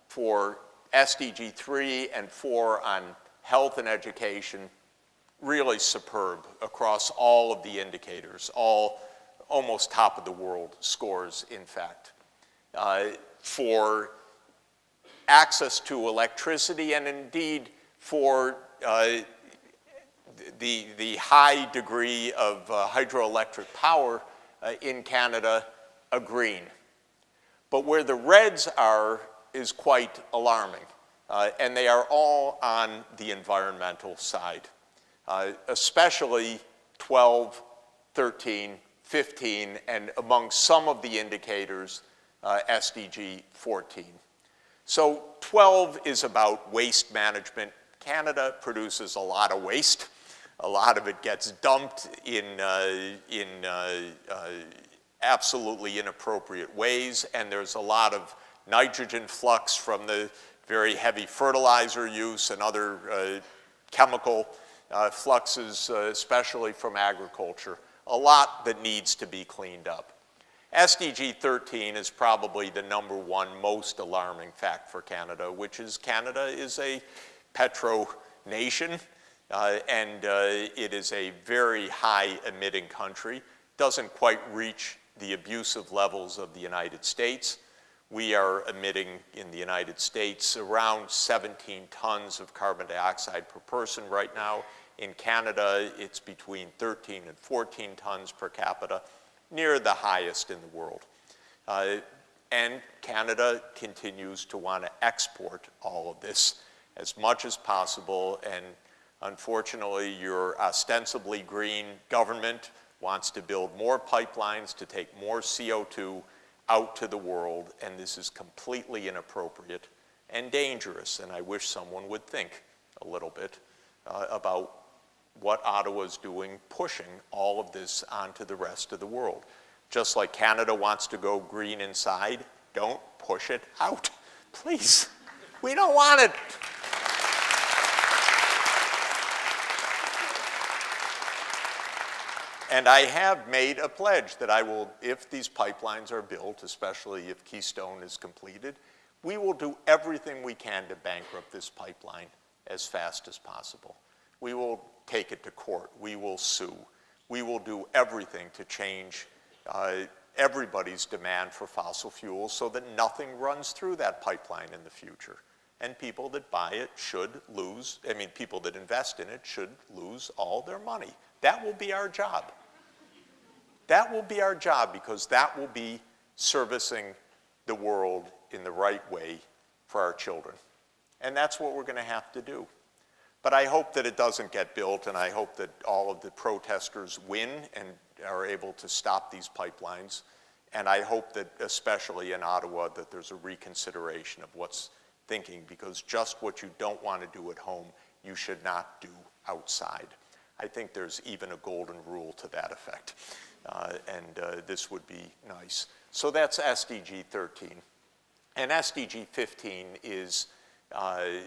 For SDG 3 and 4 on health and education, really superb across all of the indicators, all almost top of the world scores, in fact. For access to electricity and indeed for the high degree of hydroelectric power in Canada, a green. But where the reds are is quite alarming, and they are all on the environmental side, especially 12, 13, 15, and among some of the indicators, SDG 14. So 12 is about waste management. Canada produces a lot of waste. A lot of it gets dumped in absolutely inappropriate ways, and there's a lot of nitrogen flux from the very heavy fertilizer use and other chemical fluxes, especially from agriculture. A lot that needs to be cleaned up. SDG 13 is probably the #1 most alarming fact for Canada, which is Canada is a petro nation, and it is a very high emitting country. Doesn't quite reach the abusive levels of the United States. We are emitting in the United States around 17 tons of carbon dioxide per person right now. In Canada, it's between 13 and 14 tons per capita, near the highest in the world. And Canada continues to want to export all of this as much as possible, and unfortunately, your ostensibly green government wants to build more pipelines to take more CO2 out to the world, and this is completely inappropriate and dangerous, and I wish someone would think a little bit about what Ottawa's doing, pushing all of this onto the rest of the world. Just like Canada wants to go green inside, don't push it out, please. We don't want it. And I have made a pledge that I will, if these pipelines are built, especially if Keystone is completed, we will do everything we can to bankrupt this pipeline as fast as possible. We will take it to court. We will sue. We will do everything to change everybody's demand for fossil fuels so that nothing runs through that pipeline in the future. And people that buy it should lose, I mean, people that invest in it should lose all their money. That will be our job. That will be our job, because that will be servicing the world in the right way for our children. And that's what we're going to have to do. But I hope that it doesn't get built, and I hope that all of the protesters win and are able to stop these pipelines. And I hope that, especially in Ottawa, that there's a reconsideration of what's thinking, because just what you don't want to do at home, you should not do outside. I think there's even a golden rule to that effect, and this would be nice. So that's SDG 13. And SDG 15 is on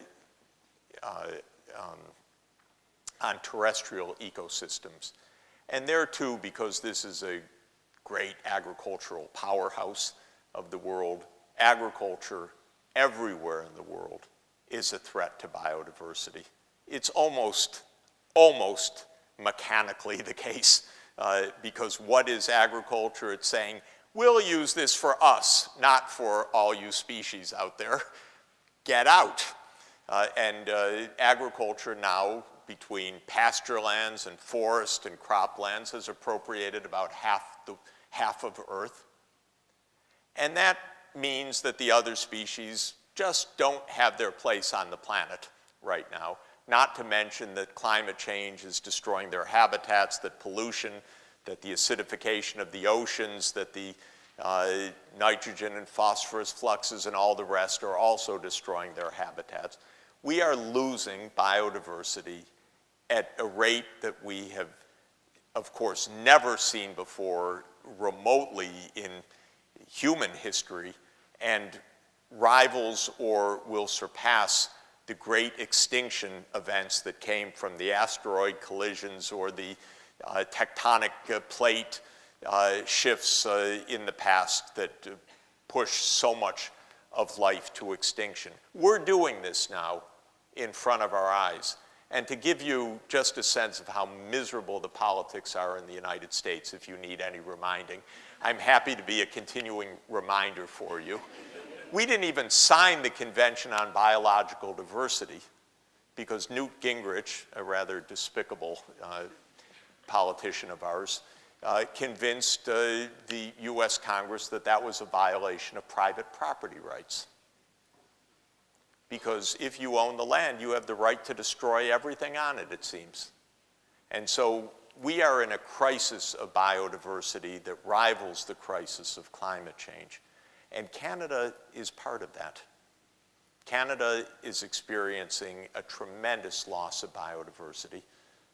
terrestrial ecosystems. And there too, because this is a great agricultural powerhouse of the world, agriculture everywhere in the world is a threat to biodiversity. It's almost mechanically the case, because what is agriculture? It's saying, we'll use this for us, not for all you species out there. Get out. Agriculture now, between pasture lands and forest and croplands, has appropriated about half of Earth. And that means that the other species just don't have their place on the planet right now. Not to mention that climate change is destroying their habitats, that pollution, that the acidification of the oceans, that the nitrogen and phosphorus fluxes and all the rest are also destroying their habitats. We are losing biodiversity at a rate that we have, of course, never seen before remotely in human history, and rivals or will surpass the great extinction events that came from the asteroid collisions or the tectonic plate shifts in the past that pushed so much of life to extinction. We're doing this now in front of our eyes. And to give you just a sense of how miserable the politics are in the United States, if you need any reminding, I'm happy to be a continuing reminder for you. We didn't even sign the Convention on Biological Diversity because Newt Gingrich, a rather despicable politician of ours, convinced the US Congress that that was a violation of private property rights. Because if you own the land, you have the right to destroy everything on it, it seems. And so we are in a crisis of biodiversity that rivals the crisis of climate change. And Canada is part of that. Canada is experiencing a tremendous loss of biodiversity.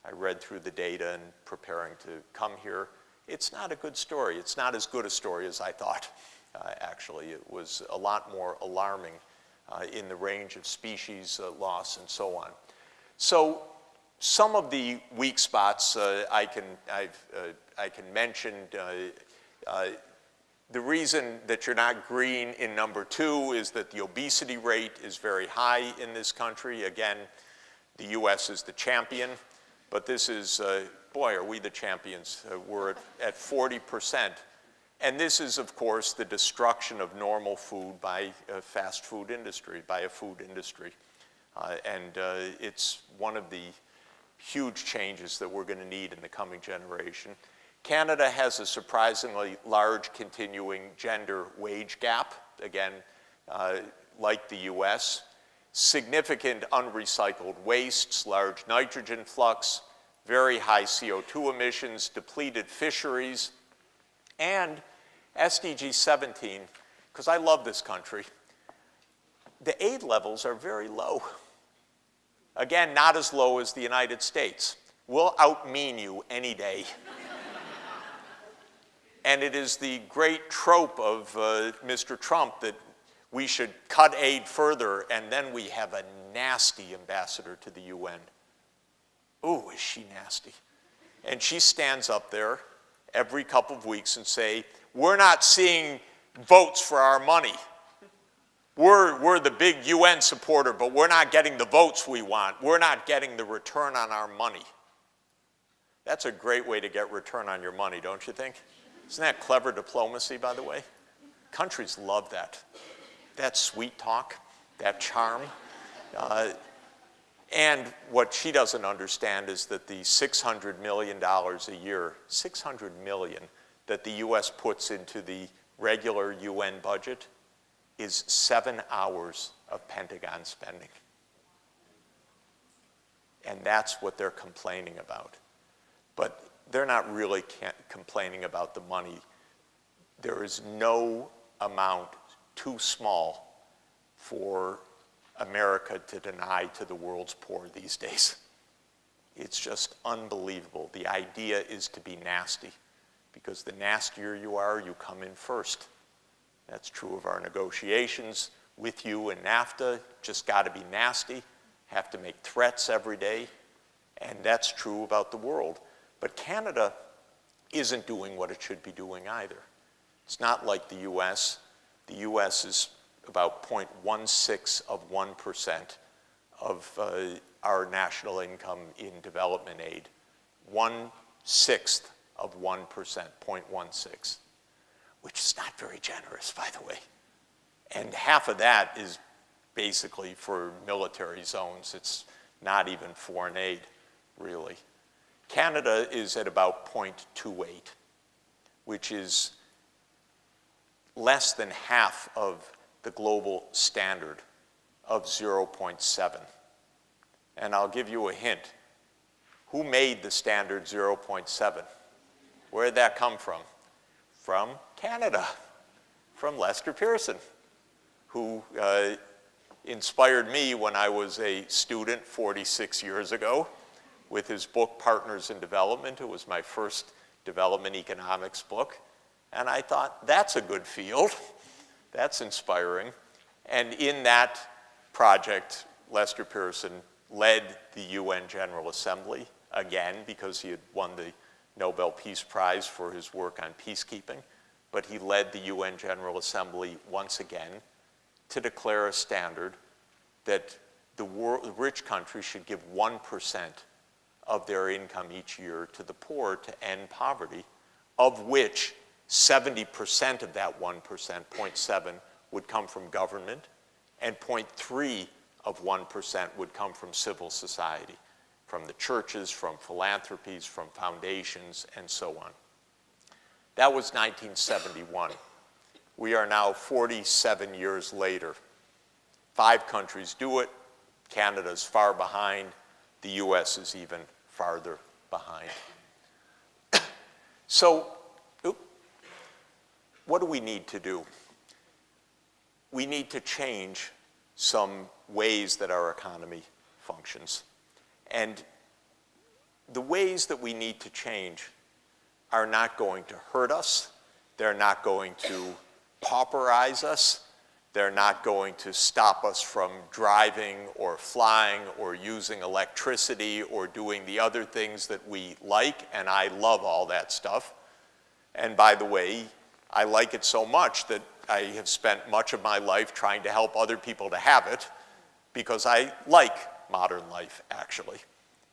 I read through the data in preparing to come here. It's not a good story. It's not as good a story as I thought, actually. It was a lot more alarming in the range of species loss and so on. So some of the weak spots I can mention. The reason that you're not green in number 2 is that the obesity rate is very high in this country. Again, the US is the champion, but this is, boy, are we the champions. We're at 40%. And this is, of course, the destruction of normal food by a fast food industry, by a food industry. It's one of the huge changes that we're going to need in the coming generation. Canada has a surprisingly large continuing gender wage gap, again, like the US. Significant unrecycled wastes, large nitrogen flux, very high CO2 emissions, depleted fisheries, and SDG 17, because I love this country, the aid levels are very low. Again, not as low as the United States. We'll outmean you any day. And it is the great trope of Mr. Trump that we should cut aid further, and then we have a nasty ambassador to the UN. Ooh, is she nasty. And she stands up there every couple of weeks and say, we're not seeing votes for our money. We're the big UN supporter, but we're not getting the votes we want. We're not getting the return on our money. That's a great way to get return on your money, don't you think? Isn't that clever diplomacy, by the way? Countries love that. That sweet talk, that charm. And what she doesn't understand is that the $600 million a year, $600 million that the US puts into the regular UN budget is 7 hours of Pentagon spending. And that's what they're complaining about. But they're not really complaining about the money. There is no amount too small for America to deny to the world's poor these days. It's just unbelievable. The idea is to be nasty, because the nastier you are, you come in first. That's true of our negotiations with you in NAFTA. Just got to be nasty, have to make threats every day, and that's true about the world. But Canada isn't doing what it should be doing either. It's not like the US. The US is about 0.16 of 1% of our national income in development aid. 1/6 of 1%, 0.16, which is not very generous, by the way. And half of that is basically for military zones. It's not even foreign aid, really. Canada is at about 0.28, which is less than half of the global standard of 0.7. And I'll give you a hint. Who made the standard 0.7? Where did that come from? From Canada, from Lester Pearson, who inspired me when I was a student 46 years ago with his book, Partners in Development. It was my first development economics book. And I thought, that's a good field. That's inspiring. And in that project, Lester Pearson led the UN General Assembly, again, because he had won the Nobel Peace Prize for his work on peacekeeping. But he led the UN General Assembly once again to declare a standard that the rich countries should give 1% of their income each year to the poor to end poverty, of which 70% of that 1%, 0.7, would come from government, and 0.3 of 1% would come from civil society, from the churches, from philanthropies, from foundations, and so on. That was 1971. We are now 47 years later. 5 countries do it. Canada's far behind. The US is even farther behind. So, what do we need to do? We need to change some ways that our economy functions. And the ways that we need to change are not going to hurt us. They're not going to pauperize us. They're not going to stop us from driving or flying or using electricity or doing the other things that we like, and I love all that stuff. And by the way, I like it so much that I have spent much of my life trying to help other people to have it, because I like modern life, actually.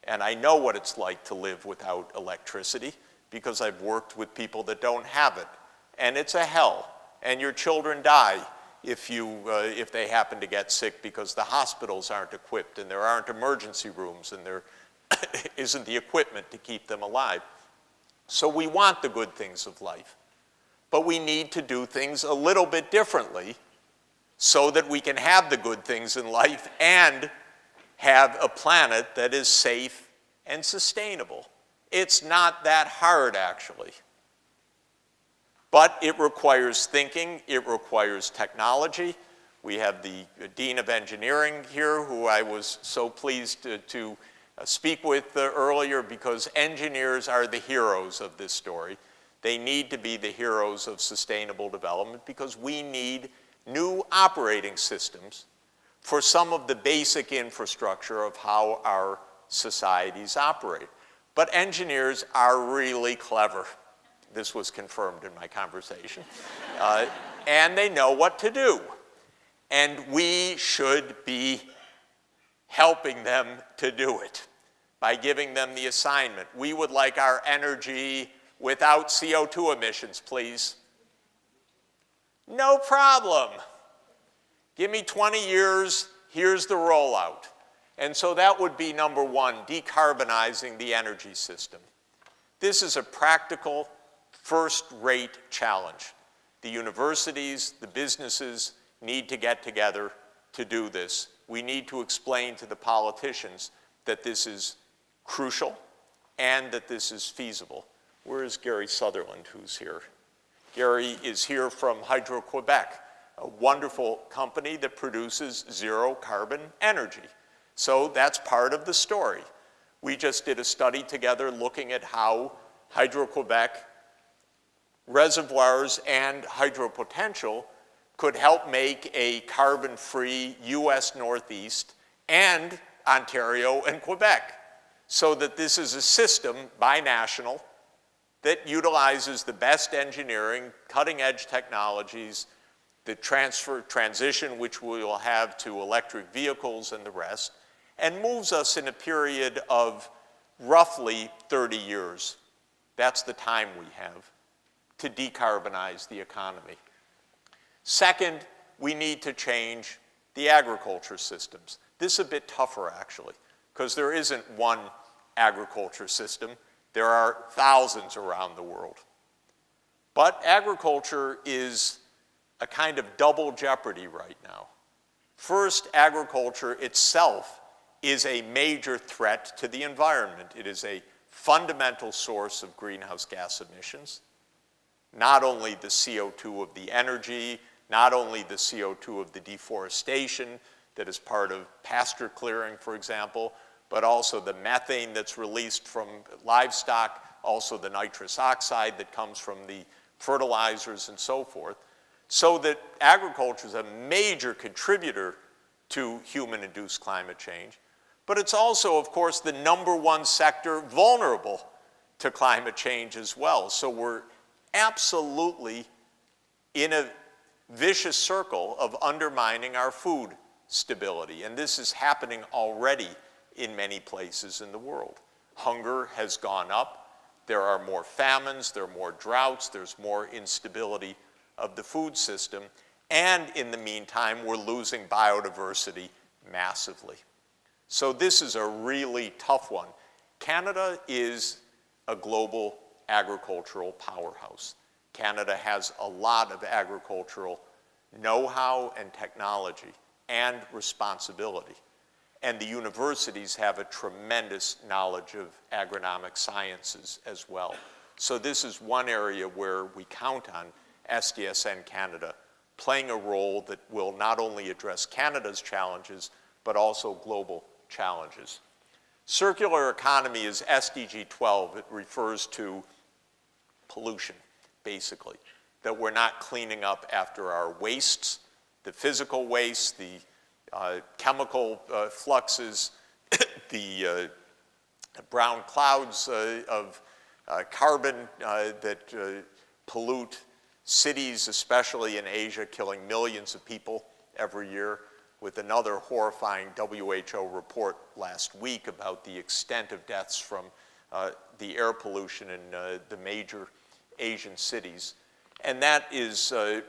And I know what it's like to live without electricity, because I've worked with people that don't have it. And it's a hell. And your children die if they happen to get sick, because the hospitals aren't equipped, and there aren't emergency rooms, and there isn't the equipment to keep them alive. So we want the good things of life. But we need to do things a little bit differently so that we can have the good things in life and have a planet that is safe and sustainable. It's not that hard, actually. But it requires thinking, it requires technology. We have the Dean of Engineering here, who I was so pleased to speak with earlier, because engineers are the heroes of this story. They need to be the heroes of sustainable development, because we need new operating systems for some of the basic infrastructure of how our societies operate. But engineers are really clever. This was confirmed in my conversation. And they know what to do. And we should be helping them to do it by giving them the assignment. We would like our energy without CO2 emissions, please. No problem. Give me 20 years, here's the rollout. And so that would be number one, decarbonizing the energy system. This is a practical, first-rate challenge. The universities, the businesses need to get together to do this. We need to explain to the politicians that this is crucial and that this is feasible. Where is Gary Sutherland, who's here? Gary is here from Hydro-Quebec, a wonderful company that produces zero-carbon energy. So that's part of the story. We just did a study together looking at how Hydro-Quebec reservoirs and hydropotential could help make a carbon-free US Northeast and Ontario and Quebec, so that this is a system, binational, that utilizes the best engineering, cutting-edge technologies, the transition which we will have to electric vehicles and the rest, and moves us in a period of roughly 30 years. That's the time we have to decarbonize the economy. Second, we need to change the agriculture systems. This is a bit tougher, actually, because there isn't one agriculture system. There are thousands around the world. But agriculture is a kind of double jeopardy right now. First, agriculture itself is a major threat to the environment. It is a fundamental source of greenhouse gas emissions. Not only the CO2 of the energy, not only the CO2 of the deforestation that is part of pasture clearing, for example, but also the methane that's released from livestock, also the nitrous oxide that comes from the fertilizers and so forth. So that agriculture is a major contributor to human-induced climate change. But it's also, of course, the #1 sector vulnerable to climate change as well. So we're absolutely in a vicious circle of undermining our food stability. And this is happening already in many places in the world. Hunger has gone up. There are more famines, there are more droughts, there's more instability of the food system. And in the meantime, we're losing biodiversity massively. So this is a really tough one. Canada is a global agricultural powerhouse. Canada has a lot of agricultural know-how and technology and responsibility. And the universities have a tremendous knowledge of agronomic sciences as well. So this is one area where we count on SDSN Canada playing a role that will not only address Canada's challenges, but also global challenges. Circular economy is SDG 12. It refers to pollution, basically, that we're not cleaning up after our wastes, the physical waste, the chemical fluxes, the brown clouds of carbon that pollute cities, especially in Asia, killing millions of people every year, with another horrifying WHO report last week about the extent of deaths from the air pollution in the major Asian cities. And that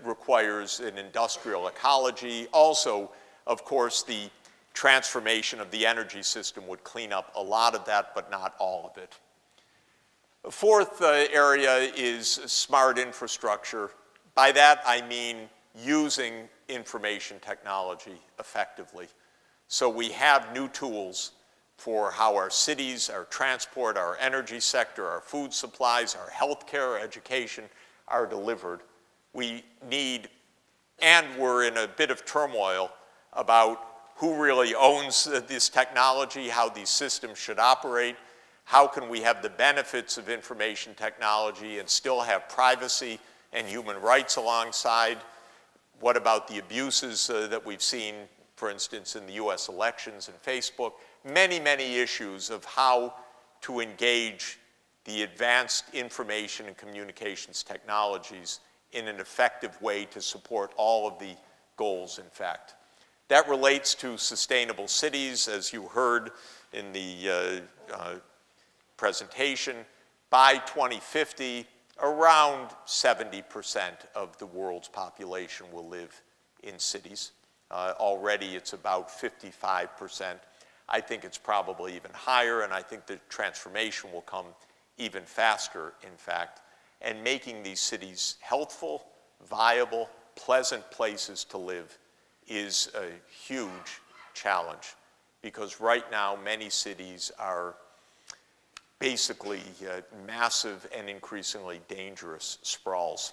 requires an industrial ecology. Also, of course, the transformation of the energy system would clean up a lot of that, but not all of it. The fourth area is smart infrastructure. By that, I mean using information technology effectively. So we have new tools for how our cities, our transport, our energy sector, our food supplies, our healthcare, our education are delivered. We need, and we're in a bit of turmoil about who really owns this technology, how these systems should operate, how can we have the benefits of information technology and still have privacy and human rights alongside. What about the abuses that we've seen, for instance, in the US elections and Facebook? Many, many issues of how to engage the advanced information and communications technologies in an effective way to support all of the goals, in fact. That relates to sustainable cities, as you heard in the presentation. By 2050, around 70% of the world's population will live in cities. Already it's about 55%. I think it's probably even higher, and I think the transformation will come even faster, in fact, and making these cities healthful, viable, pleasant places to live is a huge challenge, because right now many cities are basically massive and increasingly dangerous sprawls.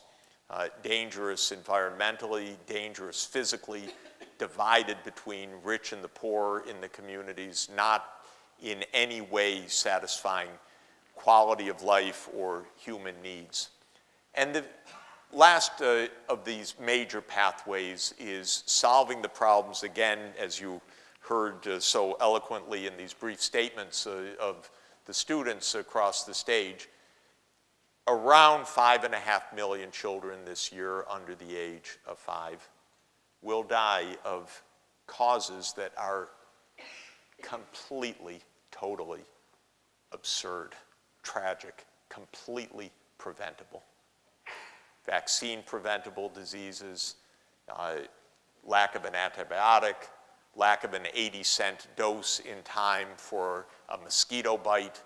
Dangerous environmentally, dangerous physically, divided between rich and the poor in the communities, not in any way satisfying quality of life or human needs. And the last of these major pathways is solving the problems, again, as you heard so eloquently in these brief statements of the students across the stage, around 5.5 million children this year under the age of 5 will die of causes that are completely, totally absurd, tragic, completely preventable. Vaccine-preventable diseases, lack of an antibiotic, lack of an 80-cent dose in time for a mosquito bite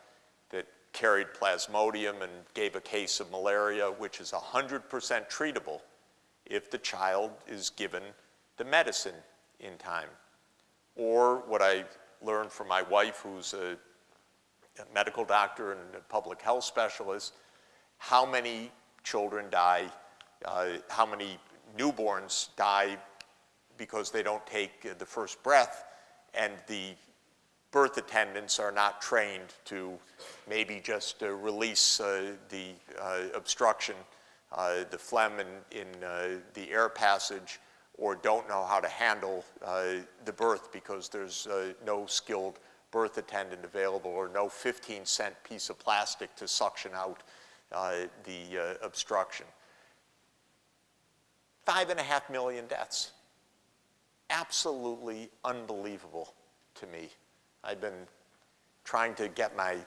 that carried plasmodium and gave a case of malaria, which is 100% treatable if the child is given the medicine in time. Or what I learned from my wife, who's a medical doctor and a public health specialist, how many children die, how many newborns die because they don't take the first breath, and the birth attendants are not trained to maybe just release the obstruction, the phlegm in the air passage, or don't know how to handle the birth because there's no skilled birth attendant available, or no 15-cent piece of plastic to suction out the obstruction. 5.5 million deaths. Absolutely unbelievable to me. I've been trying to get my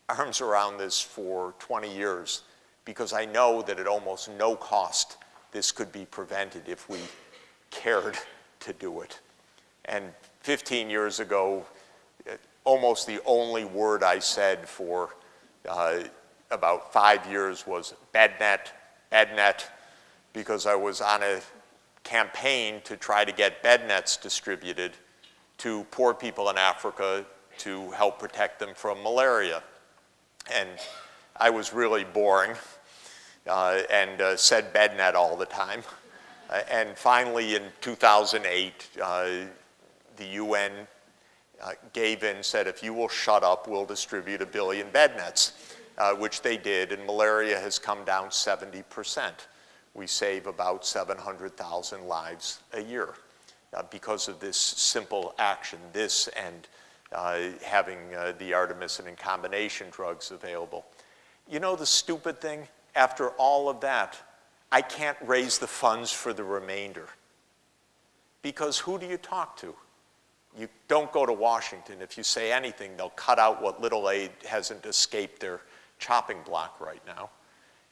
arms around this for 20 years because I know that at almost no cost this could be prevented if we cared to do it. And 15 years ago, almost the only word I said for about 5 years was bednet, because I was on a campaign to try to get bed nets distributed to poor people in Africa to help protect them from malaria. And I was really boring and said bed net all the time. And finally in 2008, the UN gave in, said, if you will shut up, we'll distribute 1 billion bed nets, which they did, and malaria has come down 70%. We save about 700,000 lives a year because of this simple action, this and having the artemisinin and combination drugs available. You know the stupid thing? After all of that, I can't raise the funds for the remainder. Because who do you talk to? You don't go to Washington. If you say anything, they'll cut out what little aid hasn't escaped their chopping block right now.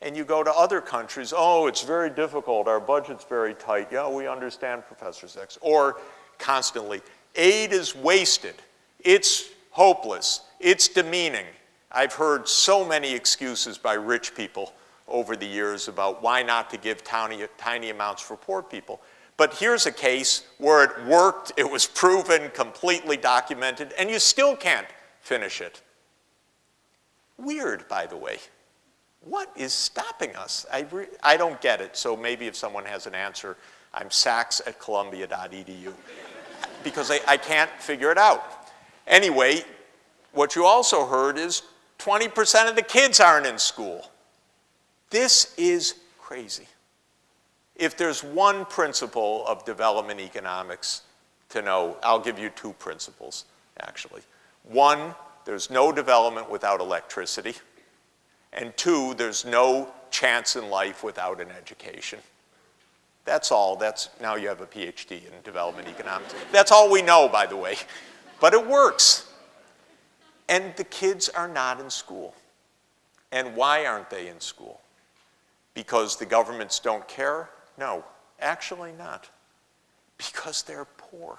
And you go to other countries, oh, it's very difficult, our budget's very tight. Yeah, we understand, Professor Sachs. Or constantly, aid is wasted. It's hopeless. It's demeaning. I've heard so many excuses by rich people over the years about why not to give tiny amounts for poor people. But here's a case where it worked, it was proven, completely documented, and you still can't finish it. Weird, by the way. What is stopping us? I don't get it, so maybe if someone has an answer, I'm sachs@columbia.edu, because I can't figure it out. Anyway, what you also heard is 20% of the kids aren't in school. This is crazy. If there's one principle of development economics to know, I'll give you 2 principles, actually. 1, there's no development without electricity. And 2, there's no chance in life without an education. That's all. Now you have a PhD in development economics. That's all we know, by the way. But it works. And the kids are not in school. And why aren't they in school? Because the governments don't care? No, actually not. Because they're poor.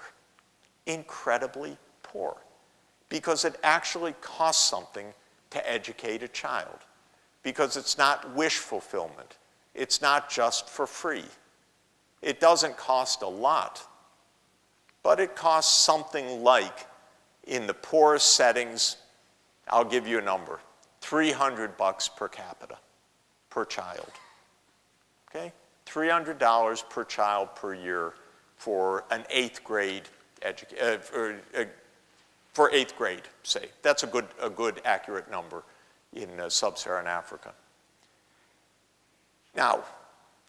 Incredibly poor. Because it actually costs something to educate a child. Because it's not wish fulfillment. It's not just for free. It doesn't cost a lot, but it costs something like, in the poorest settings, I'll give you a number, $300 per capita, per child. Okay? $300 per child per year for an 8th grade for 8th grade, say. That's a good accurate number in sub-Saharan Africa. Now,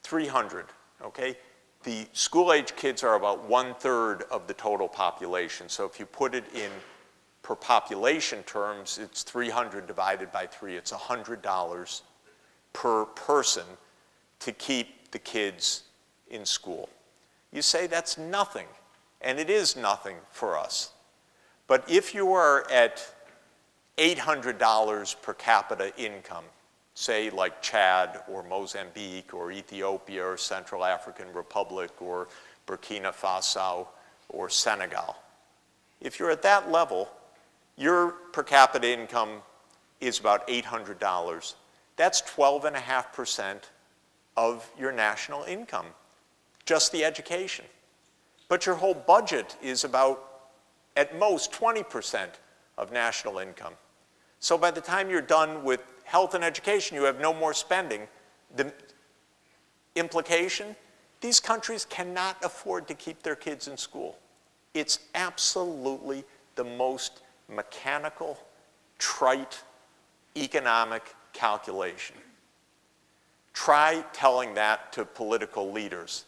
300, okay? The school-age kids are about 1/3 of the total population. So if you put it in per population terms, it's 300 divided by 3. It's $100 per person to keep the kids in school. You say that's nothing, and it is nothing for us. But if you are at $800 per capita income, say like Chad or Mozambique or Ethiopia or Central African Republic or Burkina Faso or Senegal, if you're at that level, your per capita income is about $800. That's 12.5% of your national income, just the education. But your whole budget is about, at most, 20% of national income. So by the time you're done with health and education, you have no more spending. The implication, these countries cannot afford to keep their kids in school. It's absolutely the most mechanical, trite, economic calculation. Try telling that to political leaders,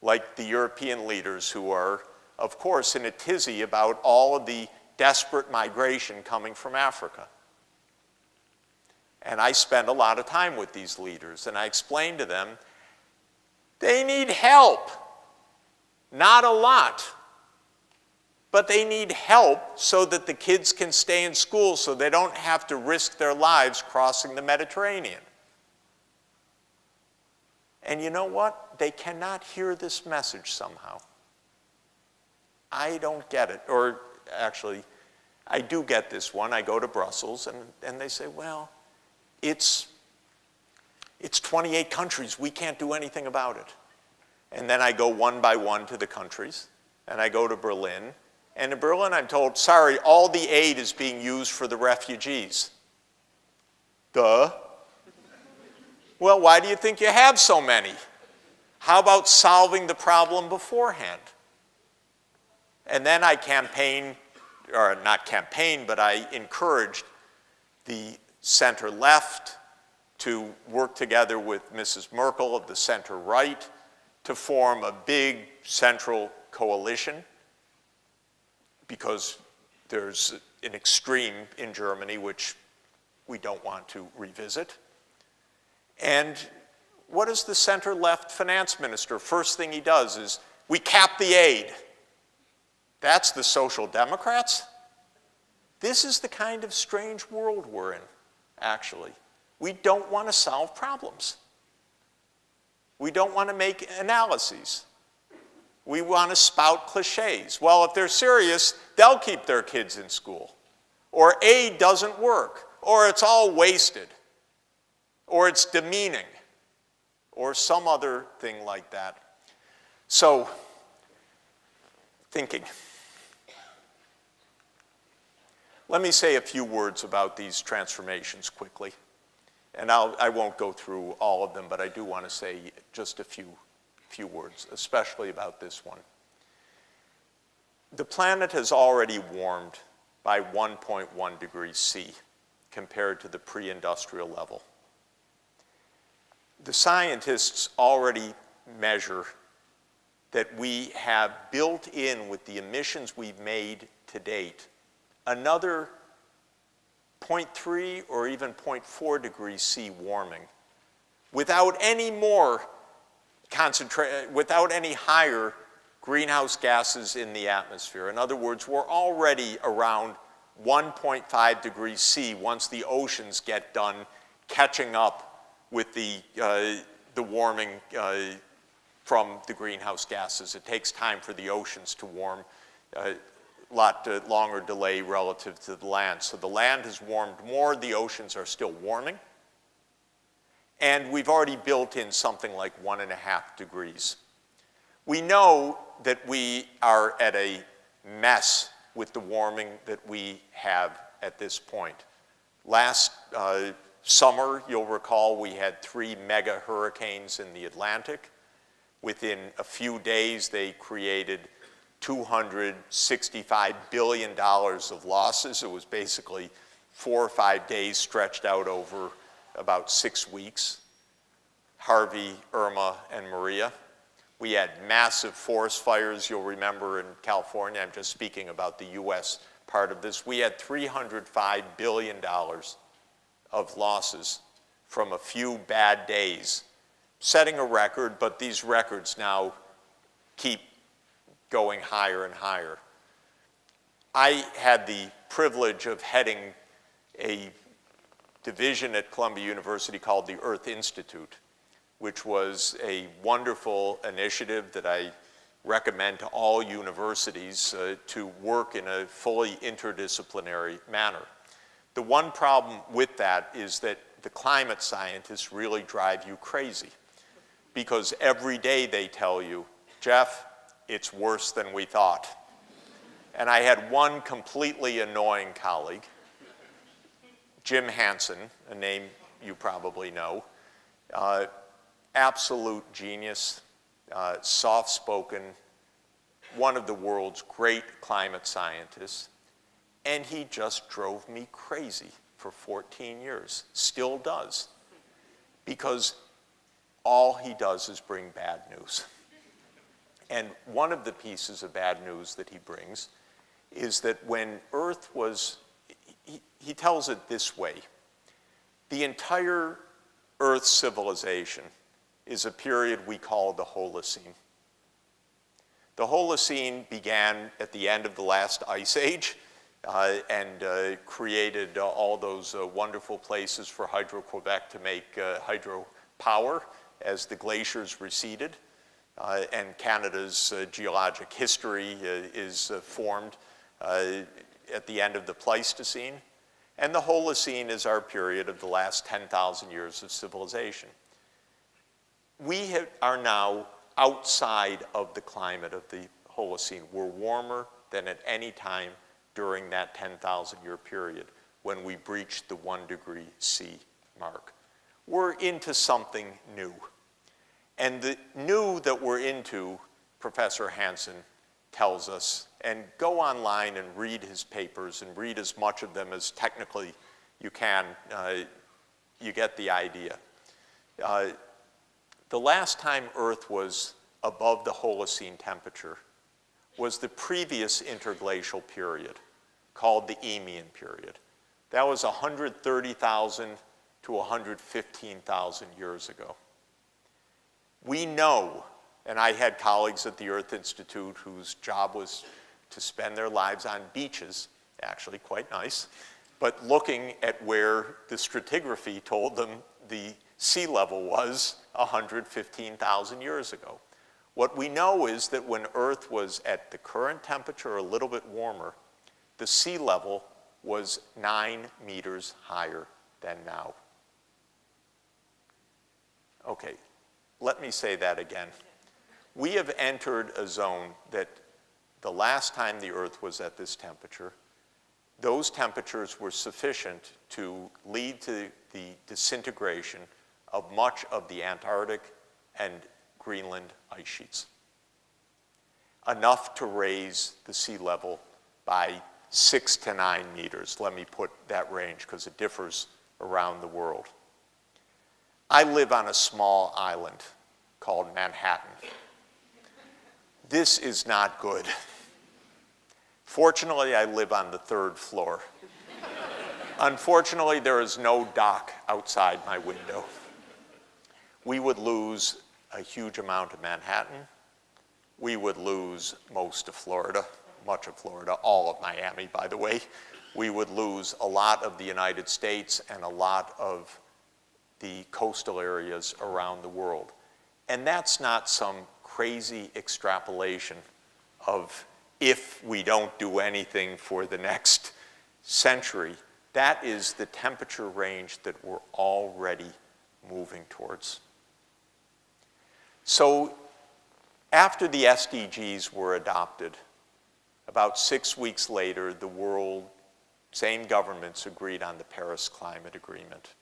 like the European leaders who are, of course, in a tizzy about all of the desperate migration coming from Africa. And I spend a lot of time with these leaders, and I explain to them, they need help. Not a lot, but they need help so that the kids can stay in school so they don't have to risk their lives crossing the Mediterranean. And you know what? They cannot hear this message somehow. I don't get it. Or actually, I do get this one. I go to Brussels, and they say, well, it's 28 countries. We can't do anything about it. And then I go one by one to the countries, and I go to Berlin. And in Berlin, I'm told, sorry, all the aid is being used for the refugees. Duh. Well, why do you think you have so many? How about solving the problem beforehand? And then I campaign, or not campaign, but I encouraged the center left to work together with Mrs. Merkel of the center right to form a big central coalition, because there's an extreme in Germany which we don't want to revisit. And what does the center-left finance minister? First thing he does is, we cap the aid. That's the Social Democrats? This is the kind of strange world we're in, actually. We don't want to solve problems. We don't want to make analyses. We want to spout cliches. Well, if they're serious, they'll keep their kids in school. Or aid doesn't work. Or it's all wasted. Or it's demeaning. Or some other thing like that. So, thinking. Let me say a few words about these transformations quickly. And I won't go through all of them, but I do want to say just a few words, especially about this one. The planet has already warmed by 1.1 degrees C compared to the pre-industrial level. The scientists already measure that we have built in with the emissions we've made to date another 0.3 or even 0.4 degrees C warming without any without any higher greenhouse gases in the atmosphere. In other words, we're already around 1.5 degrees C once the oceans get done catching up with the warming from the greenhouse gases. It takes time for the oceans to warm, a lot longer delay relative to the land. So the land has warmed more, the oceans are still warming. And we've already built in something like 1.5 degrees. We know that we are at a mess with the warming that we have at this point. Last summer, you'll recall, we had 3 mega hurricanes in the Atlantic. Within a few days, they created $265 billion of losses. It was basically 4 or 5 days stretched out over about 6 weeks. Harvey, Irma, and Maria. We had massive forest fires, you'll remember, in California. I'm just speaking about the US part of this. We had $305 billion of losses from a few bad days, setting a record, but these records now keep going higher and higher. I had the privilege of heading a division at Columbia University called the Earth Institute, which was a wonderful initiative that I recommend to all universities to work in a fully interdisciplinary manner. The one problem with that is that the climate scientists really drive you crazy, because every day they tell you, Jeff, it's worse than we thought. And I had one completely annoying colleague, Jim Hansen, a name you probably know, absolute genius, soft-spoken, one of the world's great climate scientists, and he just drove me crazy for 14 years, still does, because all he does is bring bad news. And one of the pieces of bad news that he brings is that when Earth was, he tells it this way, the entire Earth civilization is a period we call the Holocene. The Holocene began at the end of the last ice age and created all those wonderful places for Hydro-Quebec to make hydropower as the glaciers receded. And Canada's geologic history is formed at the end of the Pleistocene. And the Holocene is our period of the last 10,000 years of civilization. We are now outside of the climate of the Holocene. We're warmer than at any time during that 10,000 year period when we breached the 1 degree C mark. We're into something new. And the new that we're into, Professor Hansen tells us, and go online and read his papers and read as much of them as technically you can, you get the idea. The last time Earth was above the Holocene temperature was the previous interglacial period, called the Eemian period. That was 130,000 to 115,000 years ago. We know, and I had colleagues at the Earth Institute whose job was to spend their lives on beaches, actually quite nice, but looking at where the stratigraphy told them the sea level was 115,000 years ago. What we know is that when Earth was at the current temperature or a little bit warmer, the sea level was 9 meters higher than now. Okay, let me say that again. We have entered a zone that the last time the Earth was at this temperature, those temperatures were sufficient to lead to the disintegration of much of the Antarctic and Greenland ice sheets. Enough to raise the sea level by 6 to 9 meters. Let me put that range because it differs around the world. I live on a small island called Manhattan. This is not good. Fortunately, I live on the 3rd floor. Unfortunately, there is no dock outside my window. We would lose a huge amount of Manhattan. We would lose most of Florida, much of Florida, all of Miami, by the way. We would lose a lot of the United States and a lot of the coastal areas around the world. And that's not some crazy extrapolation of if we don't do anything for the next century. That is the temperature range that we're already moving towards. So after the SDGs were adopted, about 6 weeks later, the world, same governments agreed on the Paris Climate Agreement.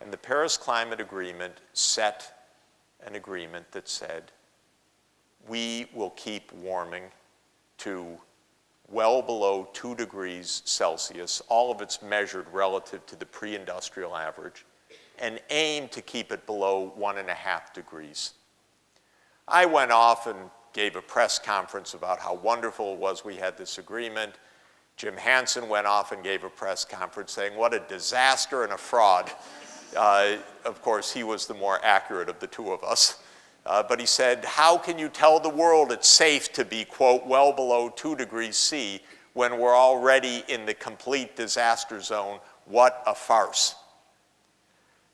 And the Paris Climate Agreement set an agreement that said, we will keep warming to well below 2 degrees Celsius, all of it's measured relative to the pre-industrial average, and aim to keep it below 1.5 degrees. I went off and gave a press conference about how wonderful it was we had this agreement. Jim Hansen went off and gave a press conference saying what a disaster and a fraud. Of course, he was the more accurate of the two of us. But he said, how can you tell the world it's safe to be, quote, well below 2 degrees C when we're already in the complete disaster zone? What a farce.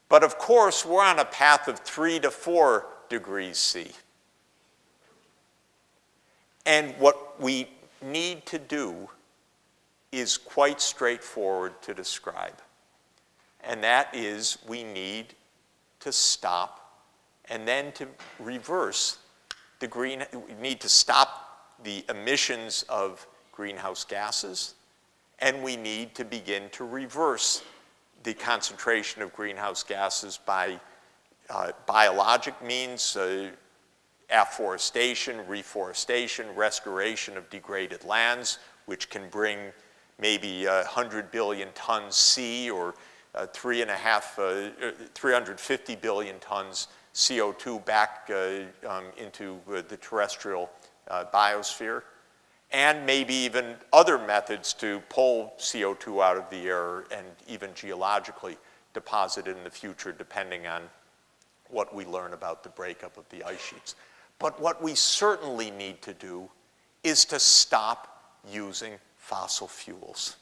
But of course, we're on a path of 3 to 4 degrees C. And what we need to do is quite straightforward to describe. And that is, we need to stop and then to reverse the we need to stop the emissions of greenhouse gases, and we need to begin to reverse the concentration of greenhouse gases by biologic means, afforestation, reforestation, restoration of degraded lands, which can bring maybe 100 billion tons C or 350 billion tons CO2 back into the terrestrial biosphere, and maybe even other methods to pull CO2 out of the air and even geologically deposit it in the future, depending on what we learn about the breakup of the ice sheets. But what we certainly need to do is to stop using fossil fuels.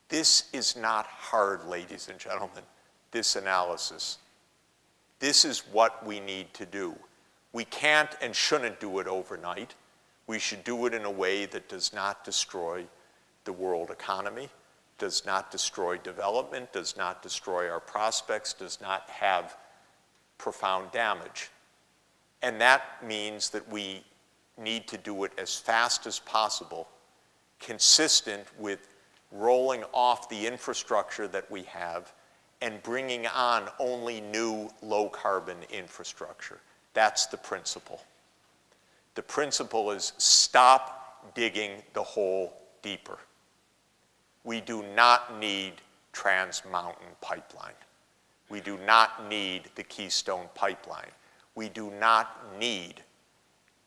This is not hard, ladies and gentlemen, this analysis. This is what we need to do. We can't and shouldn't do it overnight. We should do it in a way that does not destroy the world economy, does not destroy development, does not destroy our prospects, does not have profound damage. And that means that we need to do it as fast as possible, consistent with rolling off the infrastructure that we have and bringing on only new low-carbon infrastructure. That's the principle. The principle is stop digging the hole deeper. We do not need Trans Mountain Pipeline. We do not need the Keystone Pipeline. We do not need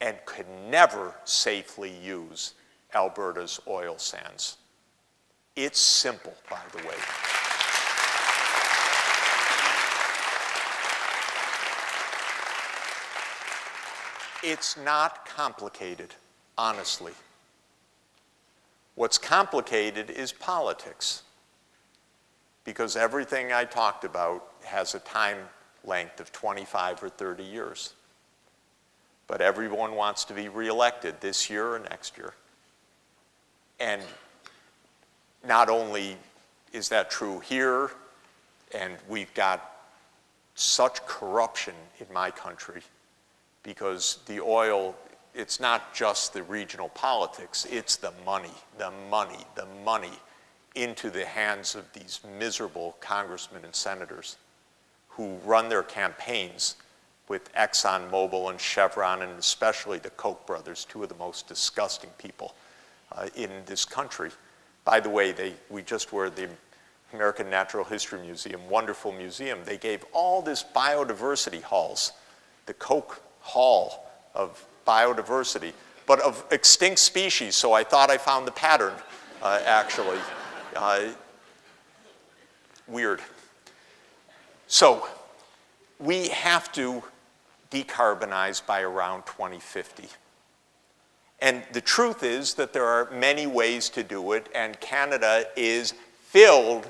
and could never safely use Alberta's oil sands. It's simple, by the way. It's not complicated, honestly. What's complicated is politics, because everything I talked about has a time length of 25 or 30 years. But everyone wants to be reelected this year or next year. And not only is that true here, and we've got such corruption in my country, because the oil, it's not just the regional politics, it's the money into the hands of these miserable congressmen and senators who run their campaigns with ExxonMobil and Chevron, and especially the Koch brothers, two of the most disgusting people in this country. By the way, we just were at the American Natural History Museum, wonderful museum. They gave all this biodiversity halls, the Koch Hall of biodiversity, but of extinct species, so I thought I found the pattern, actually. Weird. So we have to decarbonize by around 2050. And the truth is that there are many ways to do it, and Canada is filled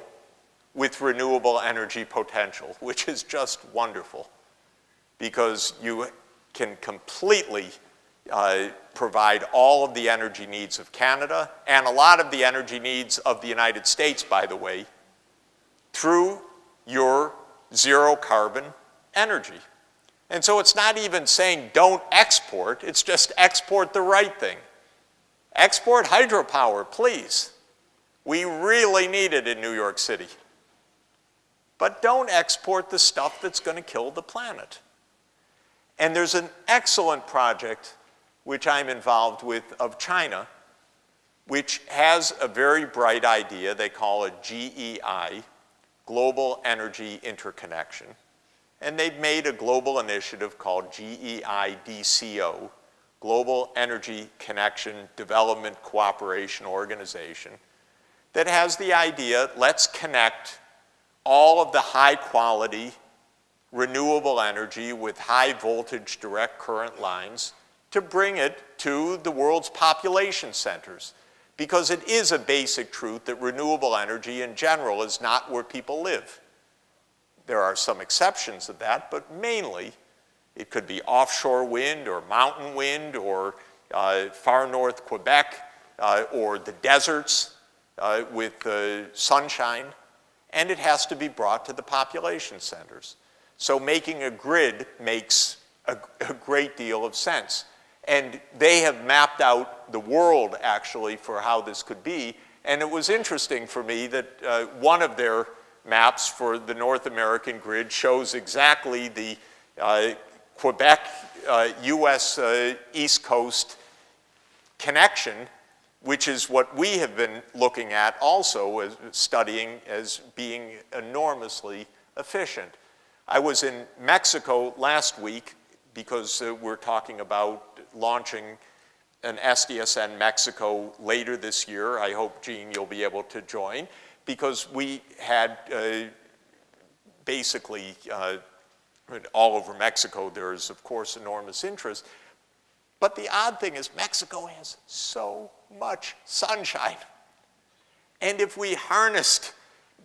with renewable energy potential, which is just wonderful, because you can completely provide all of the energy needs of Canada, and a lot of the energy needs of the United States, by the way, through your zero carbon energy. And so it's not even saying don't export, it's just export the right thing. Export hydropower, please. We really need it in New York City. But don't export the stuff that's going to kill the planet. And there's an excellent project which I'm involved with of China, which has a very bright idea. They call it GEI, Global Energy Interconnection. And they've made a global initiative called GEIDCO, Global Energy Connection Development Cooperation Organization, that has the idea, let's connect all of the high quality renewable energy with high voltage direct current lines to bring it to the world's population centers. Because it is a basic truth that renewable energy in general is not where people live. There are some exceptions of that, but mainly it could be offshore wind or mountain wind or far north Quebec or the deserts with sunshine, and it has to be brought to the population centers. So making a grid makes a great deal of sense. And they have mapped out the world, actually, for how this could be. And it was interesting for me that one of their maps for the North American grid shows exactly the Quebec, US East Coast connection, which is what we have been looking at also as studying as being enormously efficient. I was in Mexico last week because we're talking about launching an SDSN Mexico later this year. I hope, Gene, you'll be able to join, because we had basically all over Mexico, there is, of course, enormous interest. But the odd thing is Mexico has so much sunshine. And if we harnessed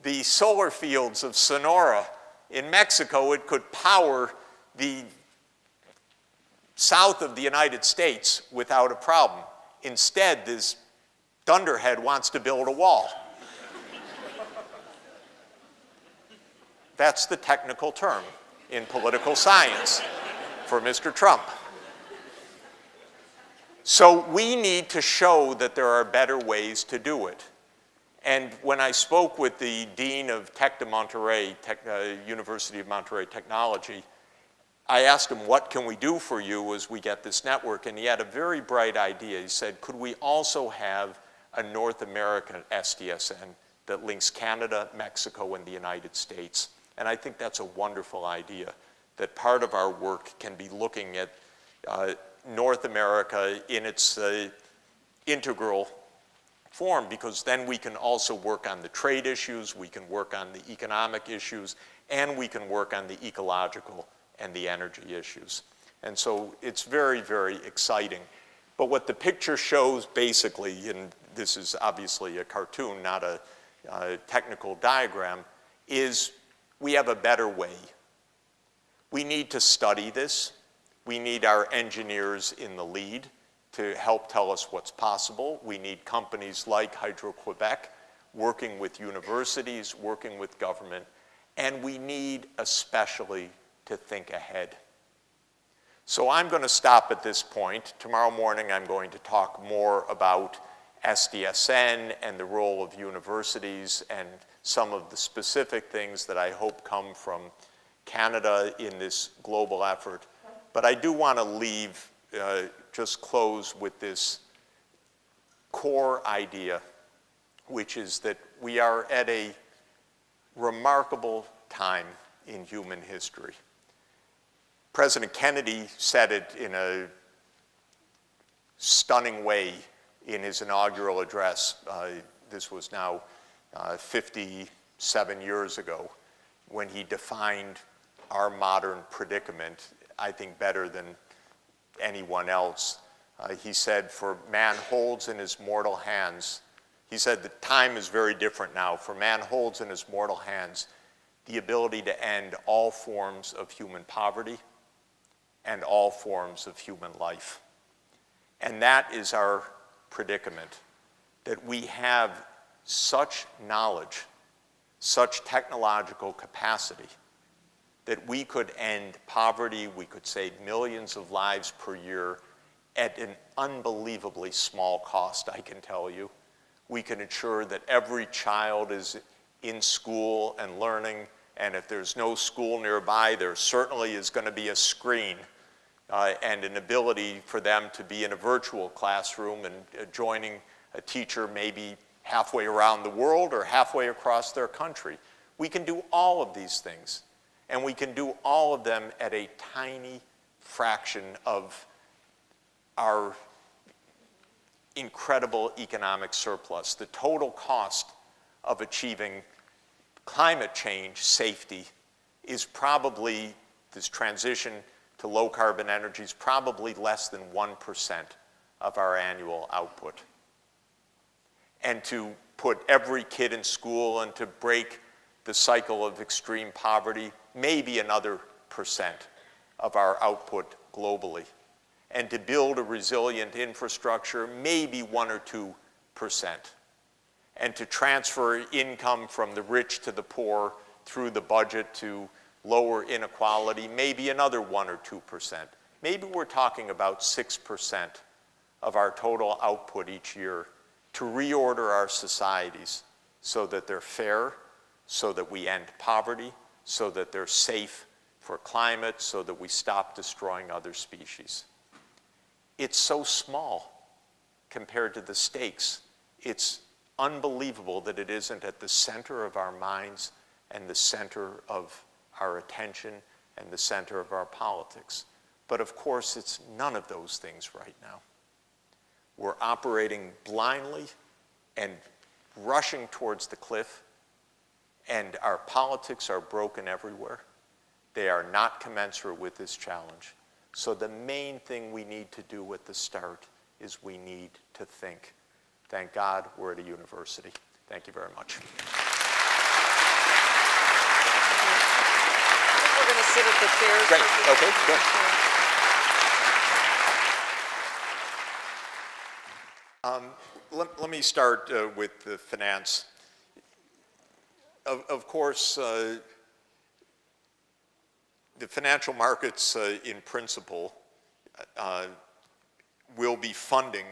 the solar fields of Sonora in Mexico, it could power the south of the United States without a problem. Instead, this dunderhead wants to build a wall. That's the technical term in political science for Mr. Trump. So we need to show that there are better ways to do it. And when I spoke with the Dean of Tec de Monterrey, University of Monterrey Technology, I asked him, what can we do for you as we get this network? And he had a very bright idea. He said, could we also have a North American SDSN that links Canada, Mexico, and the United States? And I think that's a wonderful idea, that part of our work can be looking at North America in its integral form, because then we can also work on the trade issues, we can work on the economic issues, and we can work on the ecological and the energy issues. And so it's very, very exciting. But what the picture shows basically, and this is obviously a cartoon, not a technical diagram, is we have a better way. We need to study this. We need our engineers in the lead to help tell us what's possible. We need companies like Hydro-Quebec working with universities, working with government, and we need especially to think ahead. So I'm going to stop at this point. Tomorrow morning I'm going to talk more about SDSN and the role of universities and some of the specific things that I hope come from Canada in this global effort. But I do want to just close with this core idea, which is that we are at a remarkable time in human history. President Kennedy said it in a stunning way in his inaugural address. This was now 57 years ago, when he defined our modern predicament, I think better than anyone else. He said, for man holds in his mortal hands, he said the time is very different now, for man holds in his mortal hands the ability to end all forms of human poverty and all forms of human life. And that is our predicament, that we have such knowledge, such technological capacity, that we could end poverty, we could save millions of lives per year at an unbelievably small cost, I can tell you. We can ensure that every child is in school and learning, and if there's no school nearby, there certainly is going to be a screen and an ability for them to be in a virtual classroom and joining a teacher maybe halfway around the world or halfway across their country. We can do all of these things, and we can do all of them at a tiny fraction of our incredible economic surplus. The total cost of achieving climate change safety is probably, this transition to low carbon energy is probably less than 1% of our annual output. And to put every kid in school and to break the cycle of extreme poverty, maybe another percent of our output globally. And to build a resilient infrastructure, maybe 1 or 2%. And to transfer income from the rich to the poor through the budget to lower inequality, maybe another 1 or 2%. Maybe we're talking about 6% of our total output each year to reorder our societies so that they're fair, so that we end poverty, so that they're safe for climate, so that we stop destroying other species. It's so small compared to the stakes. It's unbelievable that it isn't at the center of our minds and the center of our attention and the center of our politics. But of course, it's none of those things right now. We're operating blindly and rushing towards the cliff, and our politics are broken everywhere. They are not commensurate with this challenge. So the main thing we need to do at the start is we need to think. Thank God we're at a university. Thank you very much. We're going to sit at the chairs. Great. Okay, good. Let me start with the finance. Of course, the financial markets in principle will be funding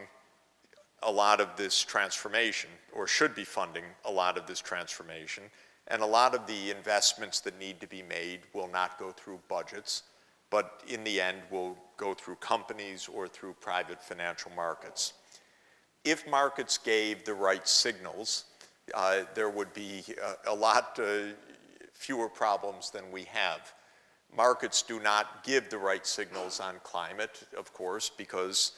a lot of this transformation, or should be funding a lot of this transformation, and a lot of the investments that need to be made will not go through budgets, but in the end will go through companies or through private financial markets. If markets gave the right signals, there would be a lot fewer problems than we have. Markets do not give the right signals on climate, of course, because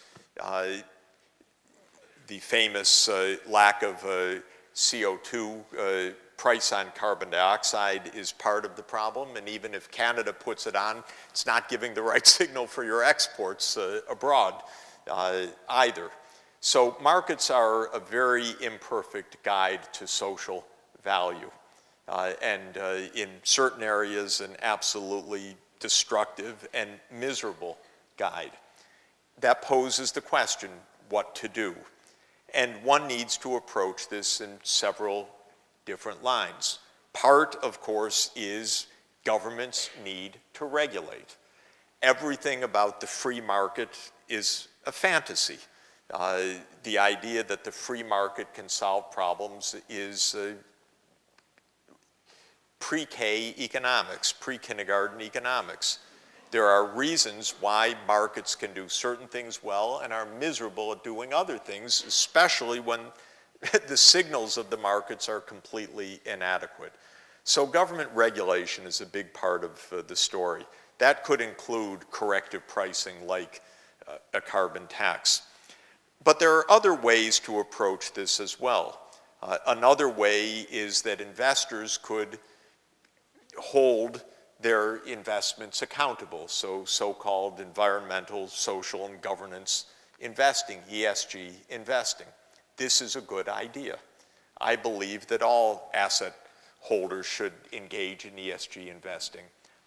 the famous lack of CO2 price on carbon dioxide is part of the problem. And even if Canada puts it on, it's not giving the right signal for your exports abroad either. So markets are a very imperfect guide to social value. And in certain areas, an absolutely destructive and miserable guide. That poses the question, what to do? And one needs to approach this in several different lines. Part, of course, is governments need to regulate. Everything about the free market is a fantasy. The idea that the free market can solve problems is pre-K economics, pre-kindergarten economics. There are reasons why markets can do certain things well and are miserable at doing other things, especially when the signals of the markets are completely inadequate. So government regulation is a big part of the story. That could include corrective pricing like a carbon tax. But there are other ways to approach this as well. Another way is that investors could hold their investments accountable, so-called environmental, social, and governance investing, ESG investing. This is a good idea. I believe that all asset holders should engage in ESG investing.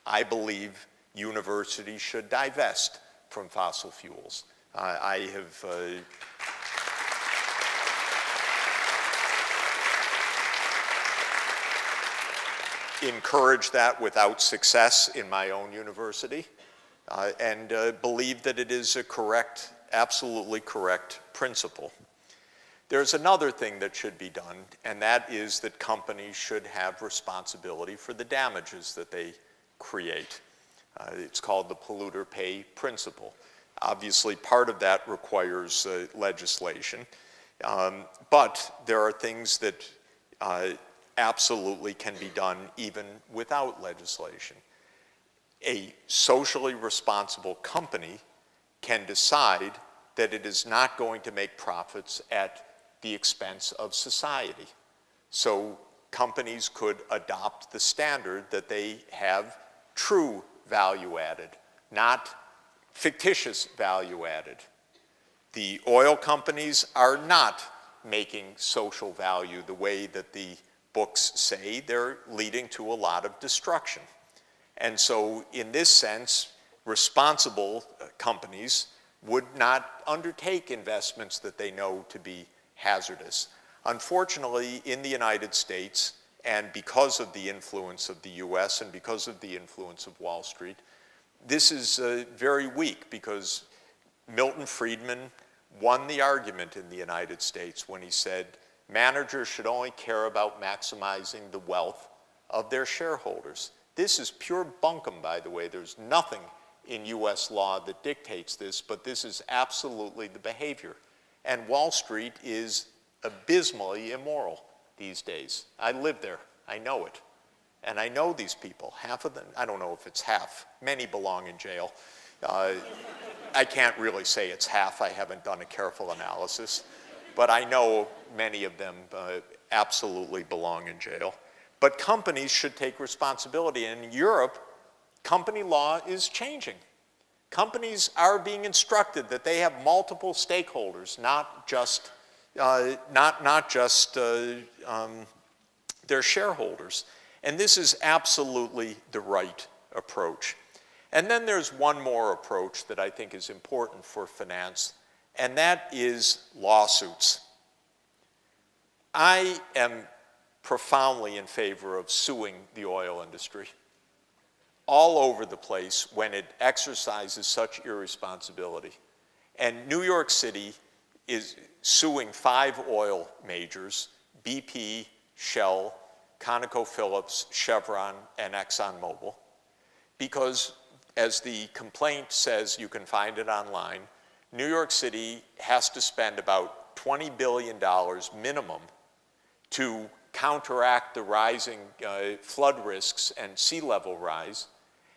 I believe universities should divest from fossil fuels. I have encouraged that without success in my own university, and believe that it is a correct, absolutely correct principle. There's another thing that should be done, and that is that companies should have responsibility for the damages that they create. It's called the Polluter Pay Principle. Obviously, part of that requires legislation, but there are things that absolutely can be done even without legislation. A socially responsible company can decide that it is not going to make profits at the expense of society. So companies could adopt the standard that they have true value added, not fictitious value added. The oil companies are not making social value the way that the books say. They're leading to a lot of destruction. And so in this sense, responsible companies would not undertake investments that they know to be hazardous. Unfortunately, in the United States, and because of the influence of the US and because of the influence of Wall Street, this is very weak, because Milton Friedman won the argument in the United States when he said managers should only care about maximizing the wealth of their shareholders. This is pure bunkum, by the way. There's nothing in US law that dictates this, but this is absolutely the behavior. And Wall Street is abysmally immoral these days. I live there. I know it. And I know these people. Half of them, I don't know if it's half. Many belong in jail. I can't really say it's half. I haven't done a careful analysis. But I know many of them absolutely belong in jail. But companies should take responsibility. And in Europe, company law is changing. Companies are being instructed that they have multiple stakeholders, not just their shareholders. And this is absolutely the right approach. And then there's one more approach that I think is important for finance, and that is lawsuits. I am profoundly in favor of suing the oil industry all over the place when it exercises such irresponsibility. And New York City is suing 5 oil majors, BP, Shell, ConocoPhillips, Chevron, and ExxonMobil, because as the complaint says, you can find it online, New York City has to spend about $20 billion minimum to counteract the rising flood risks and sea level rise.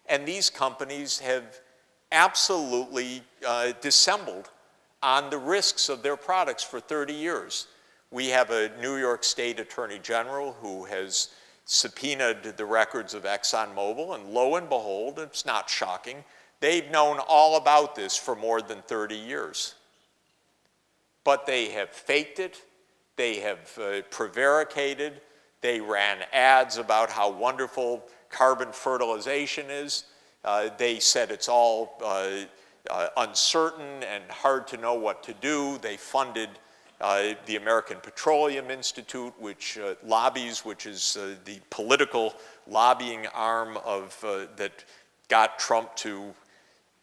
And these companies have absolutely dissembled on the risks of their products for 30 years. We have a New York State Attorney General who has subpoenaed the records of ExxonMobil, and lo and behold, it's not shocking, they've known all about this for more than 30 years. But they have faked it, they have prevaricated, they ran ads about how wonderful carbon fertilization is. They said it's all uncertain and hard to know what to do. They funded the American Petroleum Institute, which lobbies, which is the political lobbying arm of that got Trump to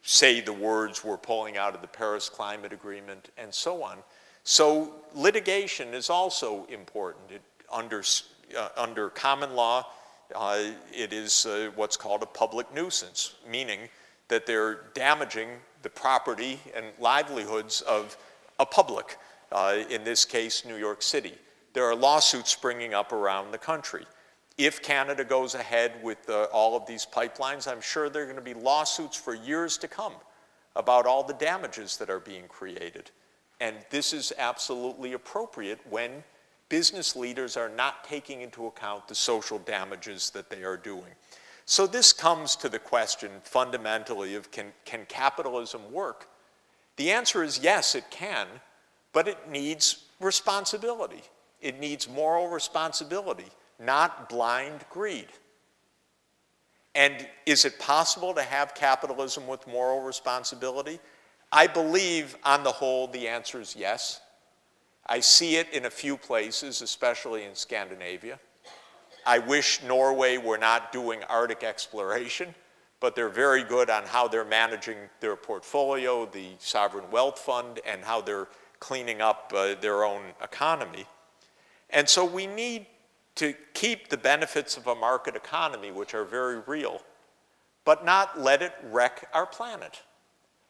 say the words, "We're pulling out of the Paris Climate Agreement," and so on. So litigation is also important. Under common law, it is what's called a public nuisance, meaning that they're damaging the property and livelihoods of a public. In this case, New York City. There are lawsuits springing up around the country. If Canada goes ahead with all of these pipelines, I'm sure there are going to be lawsuits for years to come about all the damages that are being created. And this is absolutely appropriate when business leaders are not taking into account the social damages that they are doing. So this comes to the question fundamentally of can capitalism work? The answer is yes, it can. But it needs responsibility. It needs moral responsibility, not blind greed. And is it possible to have capitalism with moral responsibility? I believe, on the whole, the answer is yes. I see it in a few places, especially in Scandinavia. I wish Norway were not doing Arctic exploration, but they're very good on how they're managing their portfolio, the sovereign wealth fund, and how they're cleaning up their own economy. And so we need to keep the benefits of a market economy, which are very real, but not let it wreck our planet.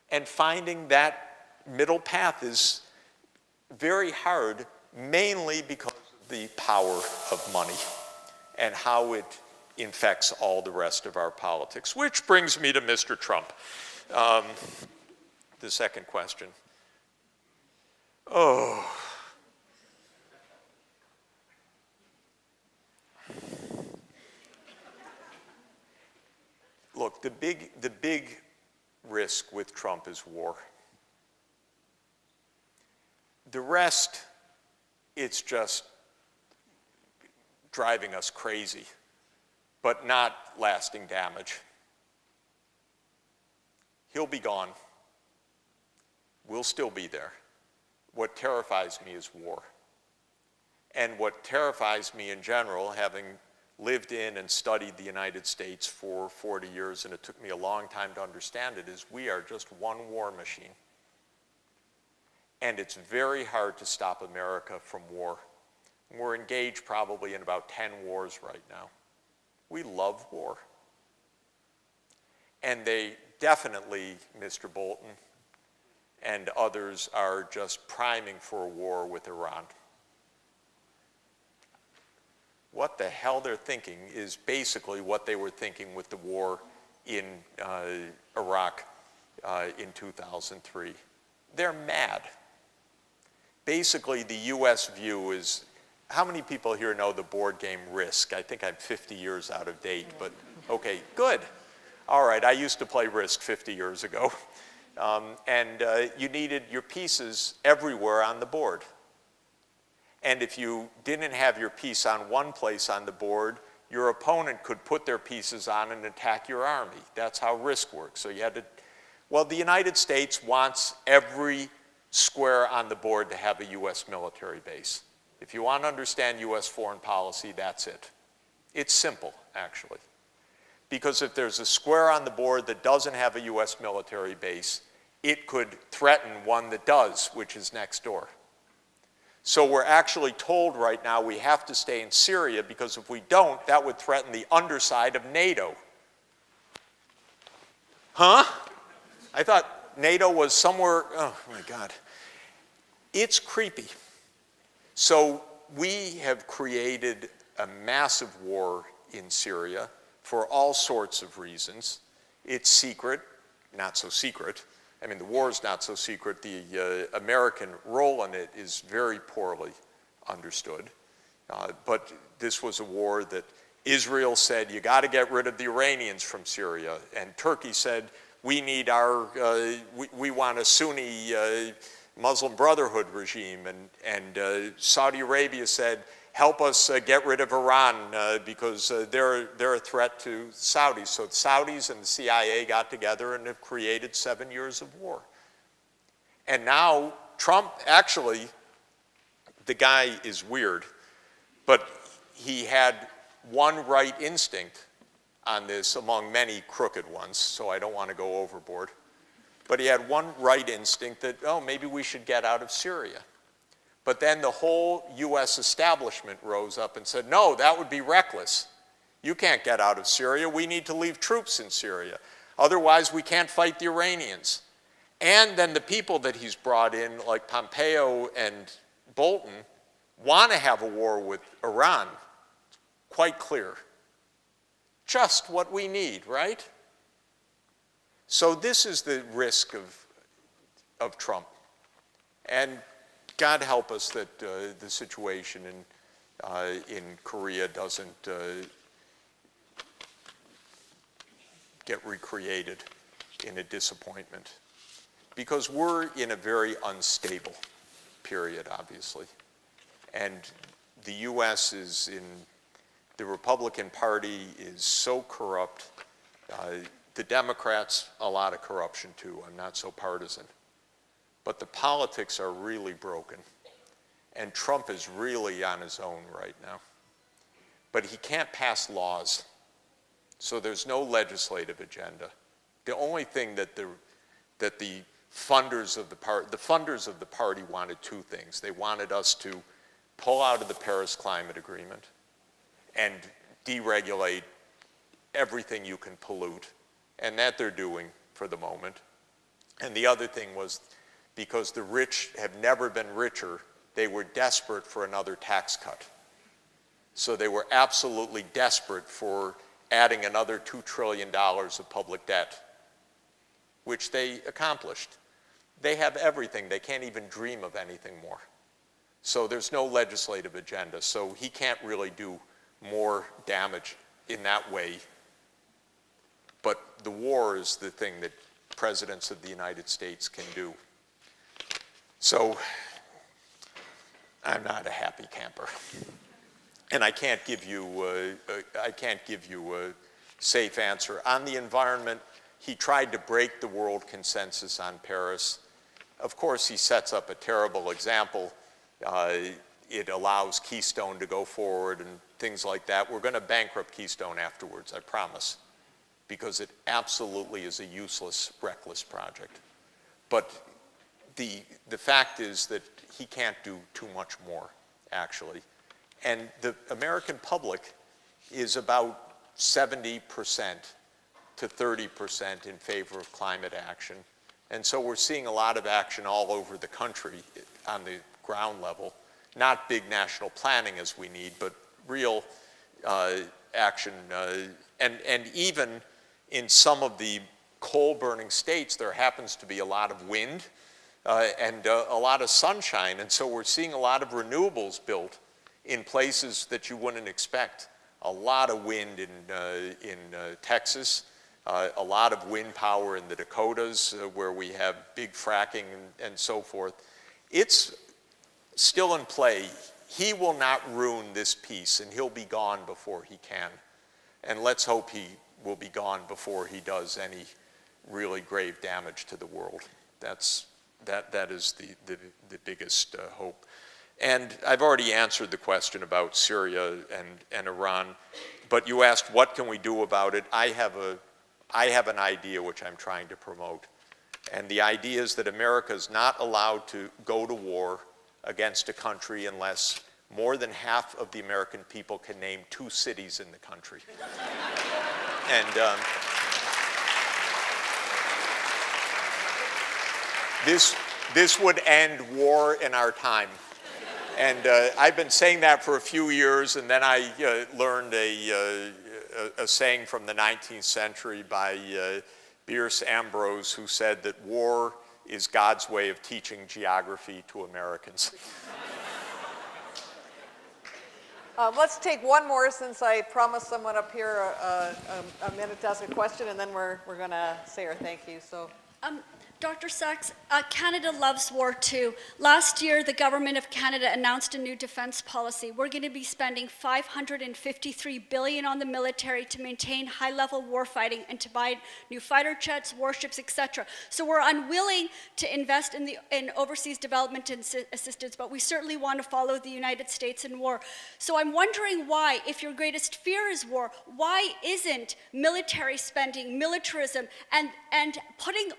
And finding that middle path is very hard, mainly because of the power of money and how it infects all the rest of our politics. Which brings me to Mr. Trump. The second question. Oh. look, the big risk with Trump is war. The rest, it's just driving us crazy, but not lasting damage. He'll be gone. We'll still be there. What terrifies me is war. And what terrifies me in general, having lived in and studied the United States for 40 years, and it took me a long time to understand it, is we are just one war machine. And it's very hard to stop America from war. We're engaged probably in about 10 wars right now. We love war. And they definitely, Mr. Bolton and others, are just priming for a war with Iran. What the hell they're thinking is basically what they were thinking with the war in Iraq in 2003. They're mad. Basically, the US view is, how many people here know the board game Risk? I think I'm 50 years out of date, but okay, good. All right, I used to play Risk 50 years ago. You needed your pieces everywhere on the board. And if you didn't have your piece on one place on the board, your opponent could put their pieces on and attack your army. That's how Risk works. So you had to, well, the United States wants every square on the board to have a US military base. If you want to understand US foreign policy, that's it. It's simple, actually. Because if there's a square on the board that doesn't have a US military base, it could threaten one that does, which is next door. So we're actually told right now we have to stay in Syria, because if we don't, that would threaten the underside of NATO. Huh? I thought NATO was somewhere, oh my God. It's creepy. So we have created a massive war in Syria for all sorts of reasons. It's secret, not so secret. I mean, the war is not so secret. The American role in it is very poorly understood. But this was a war that Israel said, you got to get rid of the Iranians from Syria. And Turkey said, we need we want a Sunni Muslim Brotherhood regime. And Saudi Arabia said, help us get rid of Iran because they're a threat to Saudis. So the Saudis and the CIA got together and have created 7 years of war. And now Trump, actually, the guy is weird, but he had one right instinct on this among many crooked ones, so I don't want to go overboard. But he had one right instinct that, oh, maybe we should get out of Syria. But then the whole US establishment rose up and said, no, that would be reckless. You can't get out of Syria. We need to leave troops in Syria. Otherwise, we can't fight the Iranians. And then the people that he's brought in, like Pompeo and Bolton, want to have a war with Iran. Quite clear. Just what we need, right? So this is the risk of Trump. And God help us that the situation in Korea doesn't get recreated in a disappointment. Because we're in a very unstable period, obviously. And the US is in, the Republican Party is so corrupt. The Democrats, a lot of corruption too. I'm not so partisan. But the politics are really broken. And Trump is really on his own right now. But he can't pass laws. So there's no legislative agenda. The only thing that the funders of the party wanted two things. They wanted us to pull out of the Paris Climate Agreement and deregulate everything you can pollute. And that they're doing for the moment. And the other thing was, because the rich have never been richer, they were desperate for another tax cut. So they were absolutely desperate for adding another $2 trillion of public debt, which they accomplished. They have everything. They can't even dream of anything more. So there's no legislative agenda. So he can't really do more damage in that way But the war is the thing that presidents of the United States can do. So I'm not a happy camper. And I can't give you a safe answer. On the environment, he tried to break the world consensus on Paris. Of course, he sets up a terrible example. It allows Keystone to go forward and things like that. We're going to bankrupt Keystone afterwards, I promise, because it absolutely is a useless, reckless project. But the fact is that he can't do too much more, actually. And the American public is about 70% to 30% in favor of climate action. And so we're seeing a lot of action all over the country on the ground level. Not big national planning as we need, but real action. And even in some of the coal-burning states, there happens to be a lot of wind and a lot of sunshine. And so we're seeing a lot of renewables built in places that you wouldn't expect. A lot of wind in Texas, a lot of wind power in the Dakotas where we have big fracking and so forth. It's still in play. He will not ruin this peace, and he'll be gone before he can. And let's hope he will be gone before he does any really grave damage to the world. That is the biggest hope. And I've already answered the question about Syria and Iran, but you asked what can we do about it. I have an idea which I'm trying to promote. And the idea is that America is not allowed to go to war against a country unless more than half of the American people can name 2 cities in the country. And this would end war in our time. And I've been saying that for a few years, and then I learned a saying from the 19th century by Bierce Ambrose, who said that war is God's way of teaching geography to Americans. Let's take one more, since I promised someone up here a minute to ask a question, and then we're going to say our thank you. So. Dr. Sachs, Canada loves war too. Last year, the government of Canada announced a new defense policy. We're going to be spending $553 billion on the military to maintain high-level warfighting and to buy new fighter jets, warships, etc. So we're unwilling to invest in overseas development and assistance, but we certainly want to follow the United States in war. So I'm wondering why, if your greatest fear is war, why isn't military spending, militarism, and putting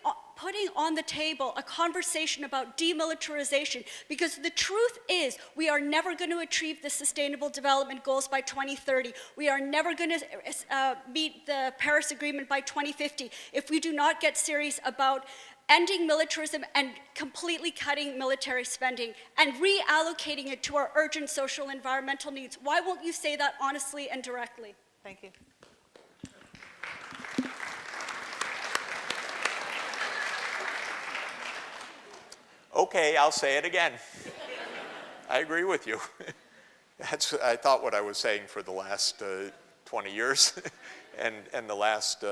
on the table a conversation about demilitarization, because the truth is we are never going to achieve the Sustainable Development Goals by 2030. We are never going to meet the Paris Agreement by 2050 if we do not get serious about ending militarism and completely cutting military spending and reallocating it to our urgent social and environmental needs. Why won't you say that honestly and directly? Thank you. Okay, I'll say it again. I agree with you. I thought what I was saying for the last 20 years and the last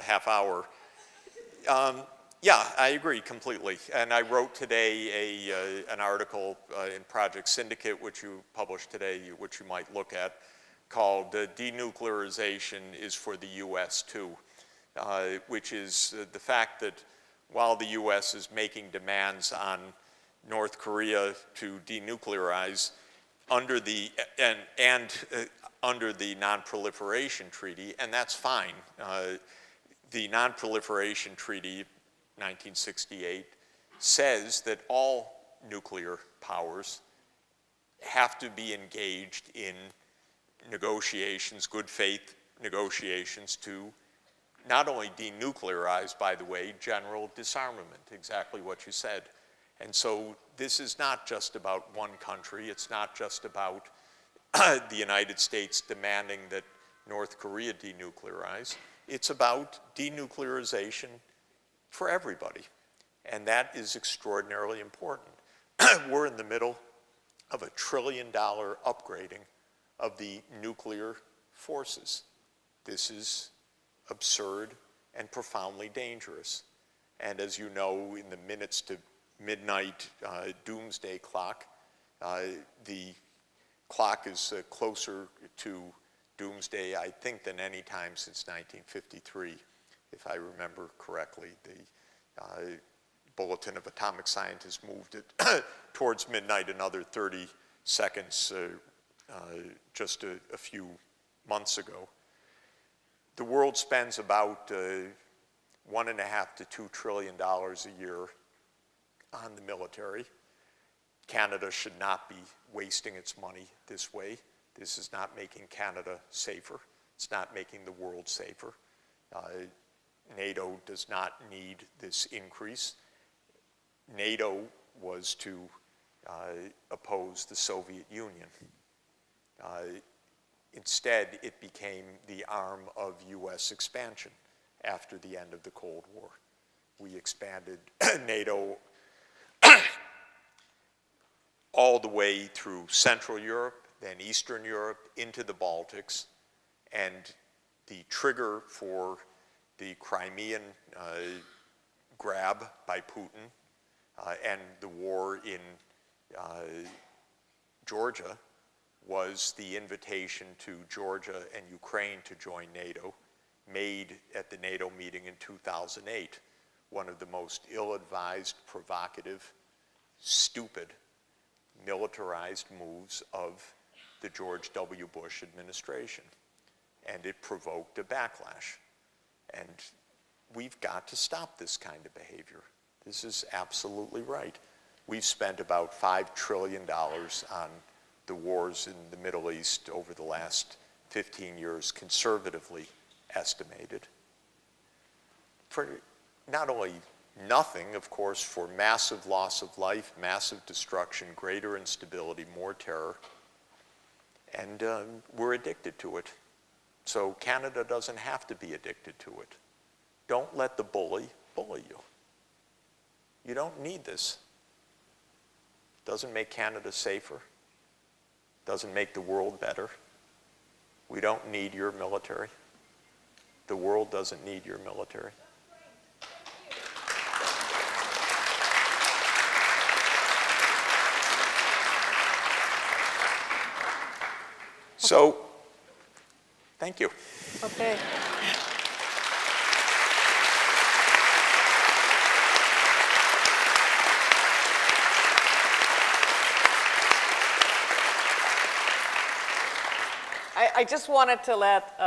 half hour. Yeah, I agree completely. And I wrote today an article in Project Syndicate, which you published today, which you might look at, called Denuclearization is for the US too, which is the fact that while the US is making demands on North Korea to denuclearize under the under the Non-Proliferation Treaty, and that's fine. The Non-Proliferation Treaty, 1968, says that all nuclear powers have to be engaged in negotiations, good faith negotiations to not only denuclearize, by the way, general disarmament, exactly what you said. And so this is not just about one country. It's not just about the United States demanding that North Korea denuclearize. It's about denuclearization for everybody. And that is extraordinarily important. We're in the middle of $1 trillion upgrading of the nuclear forces. This is absurd, and profoundly dangerous. And as you know, in the minutes to midnight doomsday clock, the clock is closer to doomsday, I think, than any time since 1953, if I remember correctly. The Bulletin of Atomic Scientists moved it towards midnight another 30 seconds just a few months ago. The world spends about $1.5 to $2 trillion a year on the military. Canada should not be wasting its money this way. This is not making Canada safer. It's not making the world safer. NATO does not need this increase. NATO was to oppose the Soviet Union. Instead, it became the arm of US expansion after the end of the Cold War. We expanded NATO all the way through Central Europe, then Eastern Europe, into the Baltics, and the trigger for the Crimean grab by Putin and the war in Georgia was the invitation to Georgia and Ukraine to join NATO, made at the NATO meeting in 2008, one of the most ill-advised, provocative, stupid, militarized moves of the George W. Bush administration. And it provoked a backlash. And we've got to stop this kind of behavior. This is absolutely right. We've spent about $5 trillion on the wars in the Middle East over the last 15 years, conservatively estimated. For not only nothing, of course, for massive loss of life, massive destruction, greater instability, more terror, and we're addicted to it. So Canada doesn't have to be addicted to it. Don't let the bully you. You don't need this. Doesn't make Canada safer. Doesn't make the world better. We don't need your military. The world doesn't need your military. So, thank you. Okay. I just wanted to let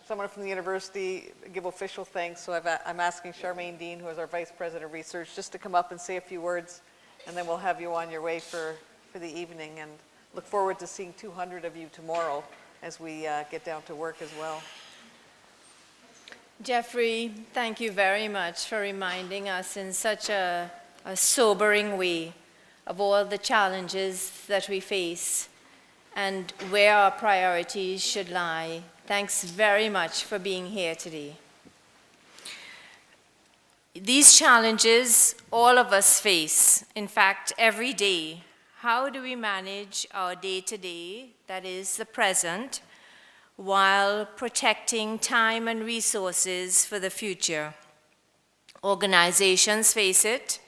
someone from the university give official thanks. So I'm asking Charmaine Dean, who is our Vice President of Research, just to come up and say a few words, and then we'll have you on your way for the evening, and look forward to seeing 200 of you tomorrow as we get down to work as well. Jeffrey, thank you very much for reminding us in such a sobering way of all the challenges that we face and where our priorities should lie. Thanks very much for being here today. These challenges all of us face, in fact, every day. How do we manage our day-to-day, that is the present, while protecting time and resources for the future? Organizations face it.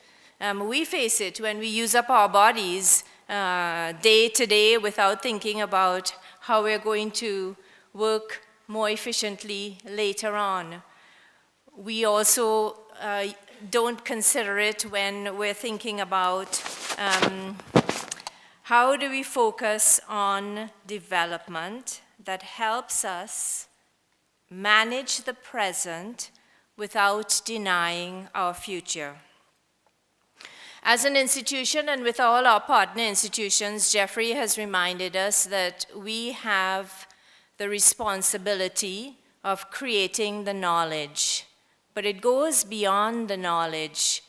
We face it when we use up our bodies day to day without thinking about how we're going to work more efficiently later on. We also don't consider it when we're thinking about how do we focus on development that helps us manage the present without denying our future. As an institution and with all our partner institutions, Jeffrey has reminded us that we have the responsibility of creating the knowledge, but it goes beyond the knowledge.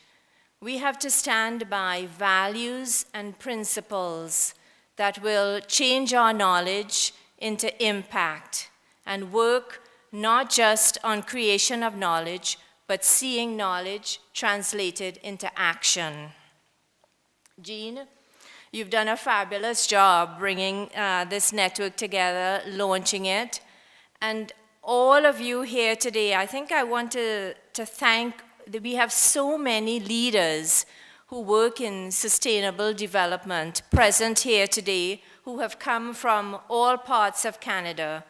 We have to stand by values and principles that will change our knowledge into impact and work not just on creation of knowledge, but seeing knowledge translated into action. Jean, you've done a fabulous job bringing this network together, launching it, and all of you here today. I think I want to thank, we have so many leaders who work in sustainable development present here today, who have come from all parts of Canada.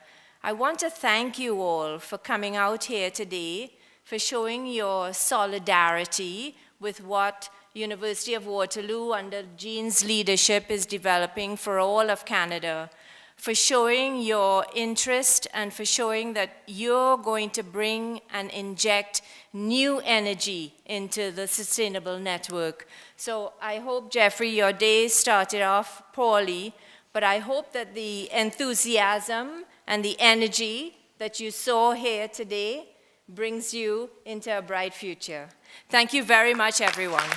I want to thank you all for coming out here today, for showing your solidarity with what University of Waterloo under Jean's leadership is developing for all of Canada, for showing your interest and for showing that you're going to bring and inject new energy into the sustainable network. So I hope, Jeffrey, your day started off poorly, but I hope that the enthusiasm and the energy that you saw here today brings you into a bright future. Thank you very much, everyone.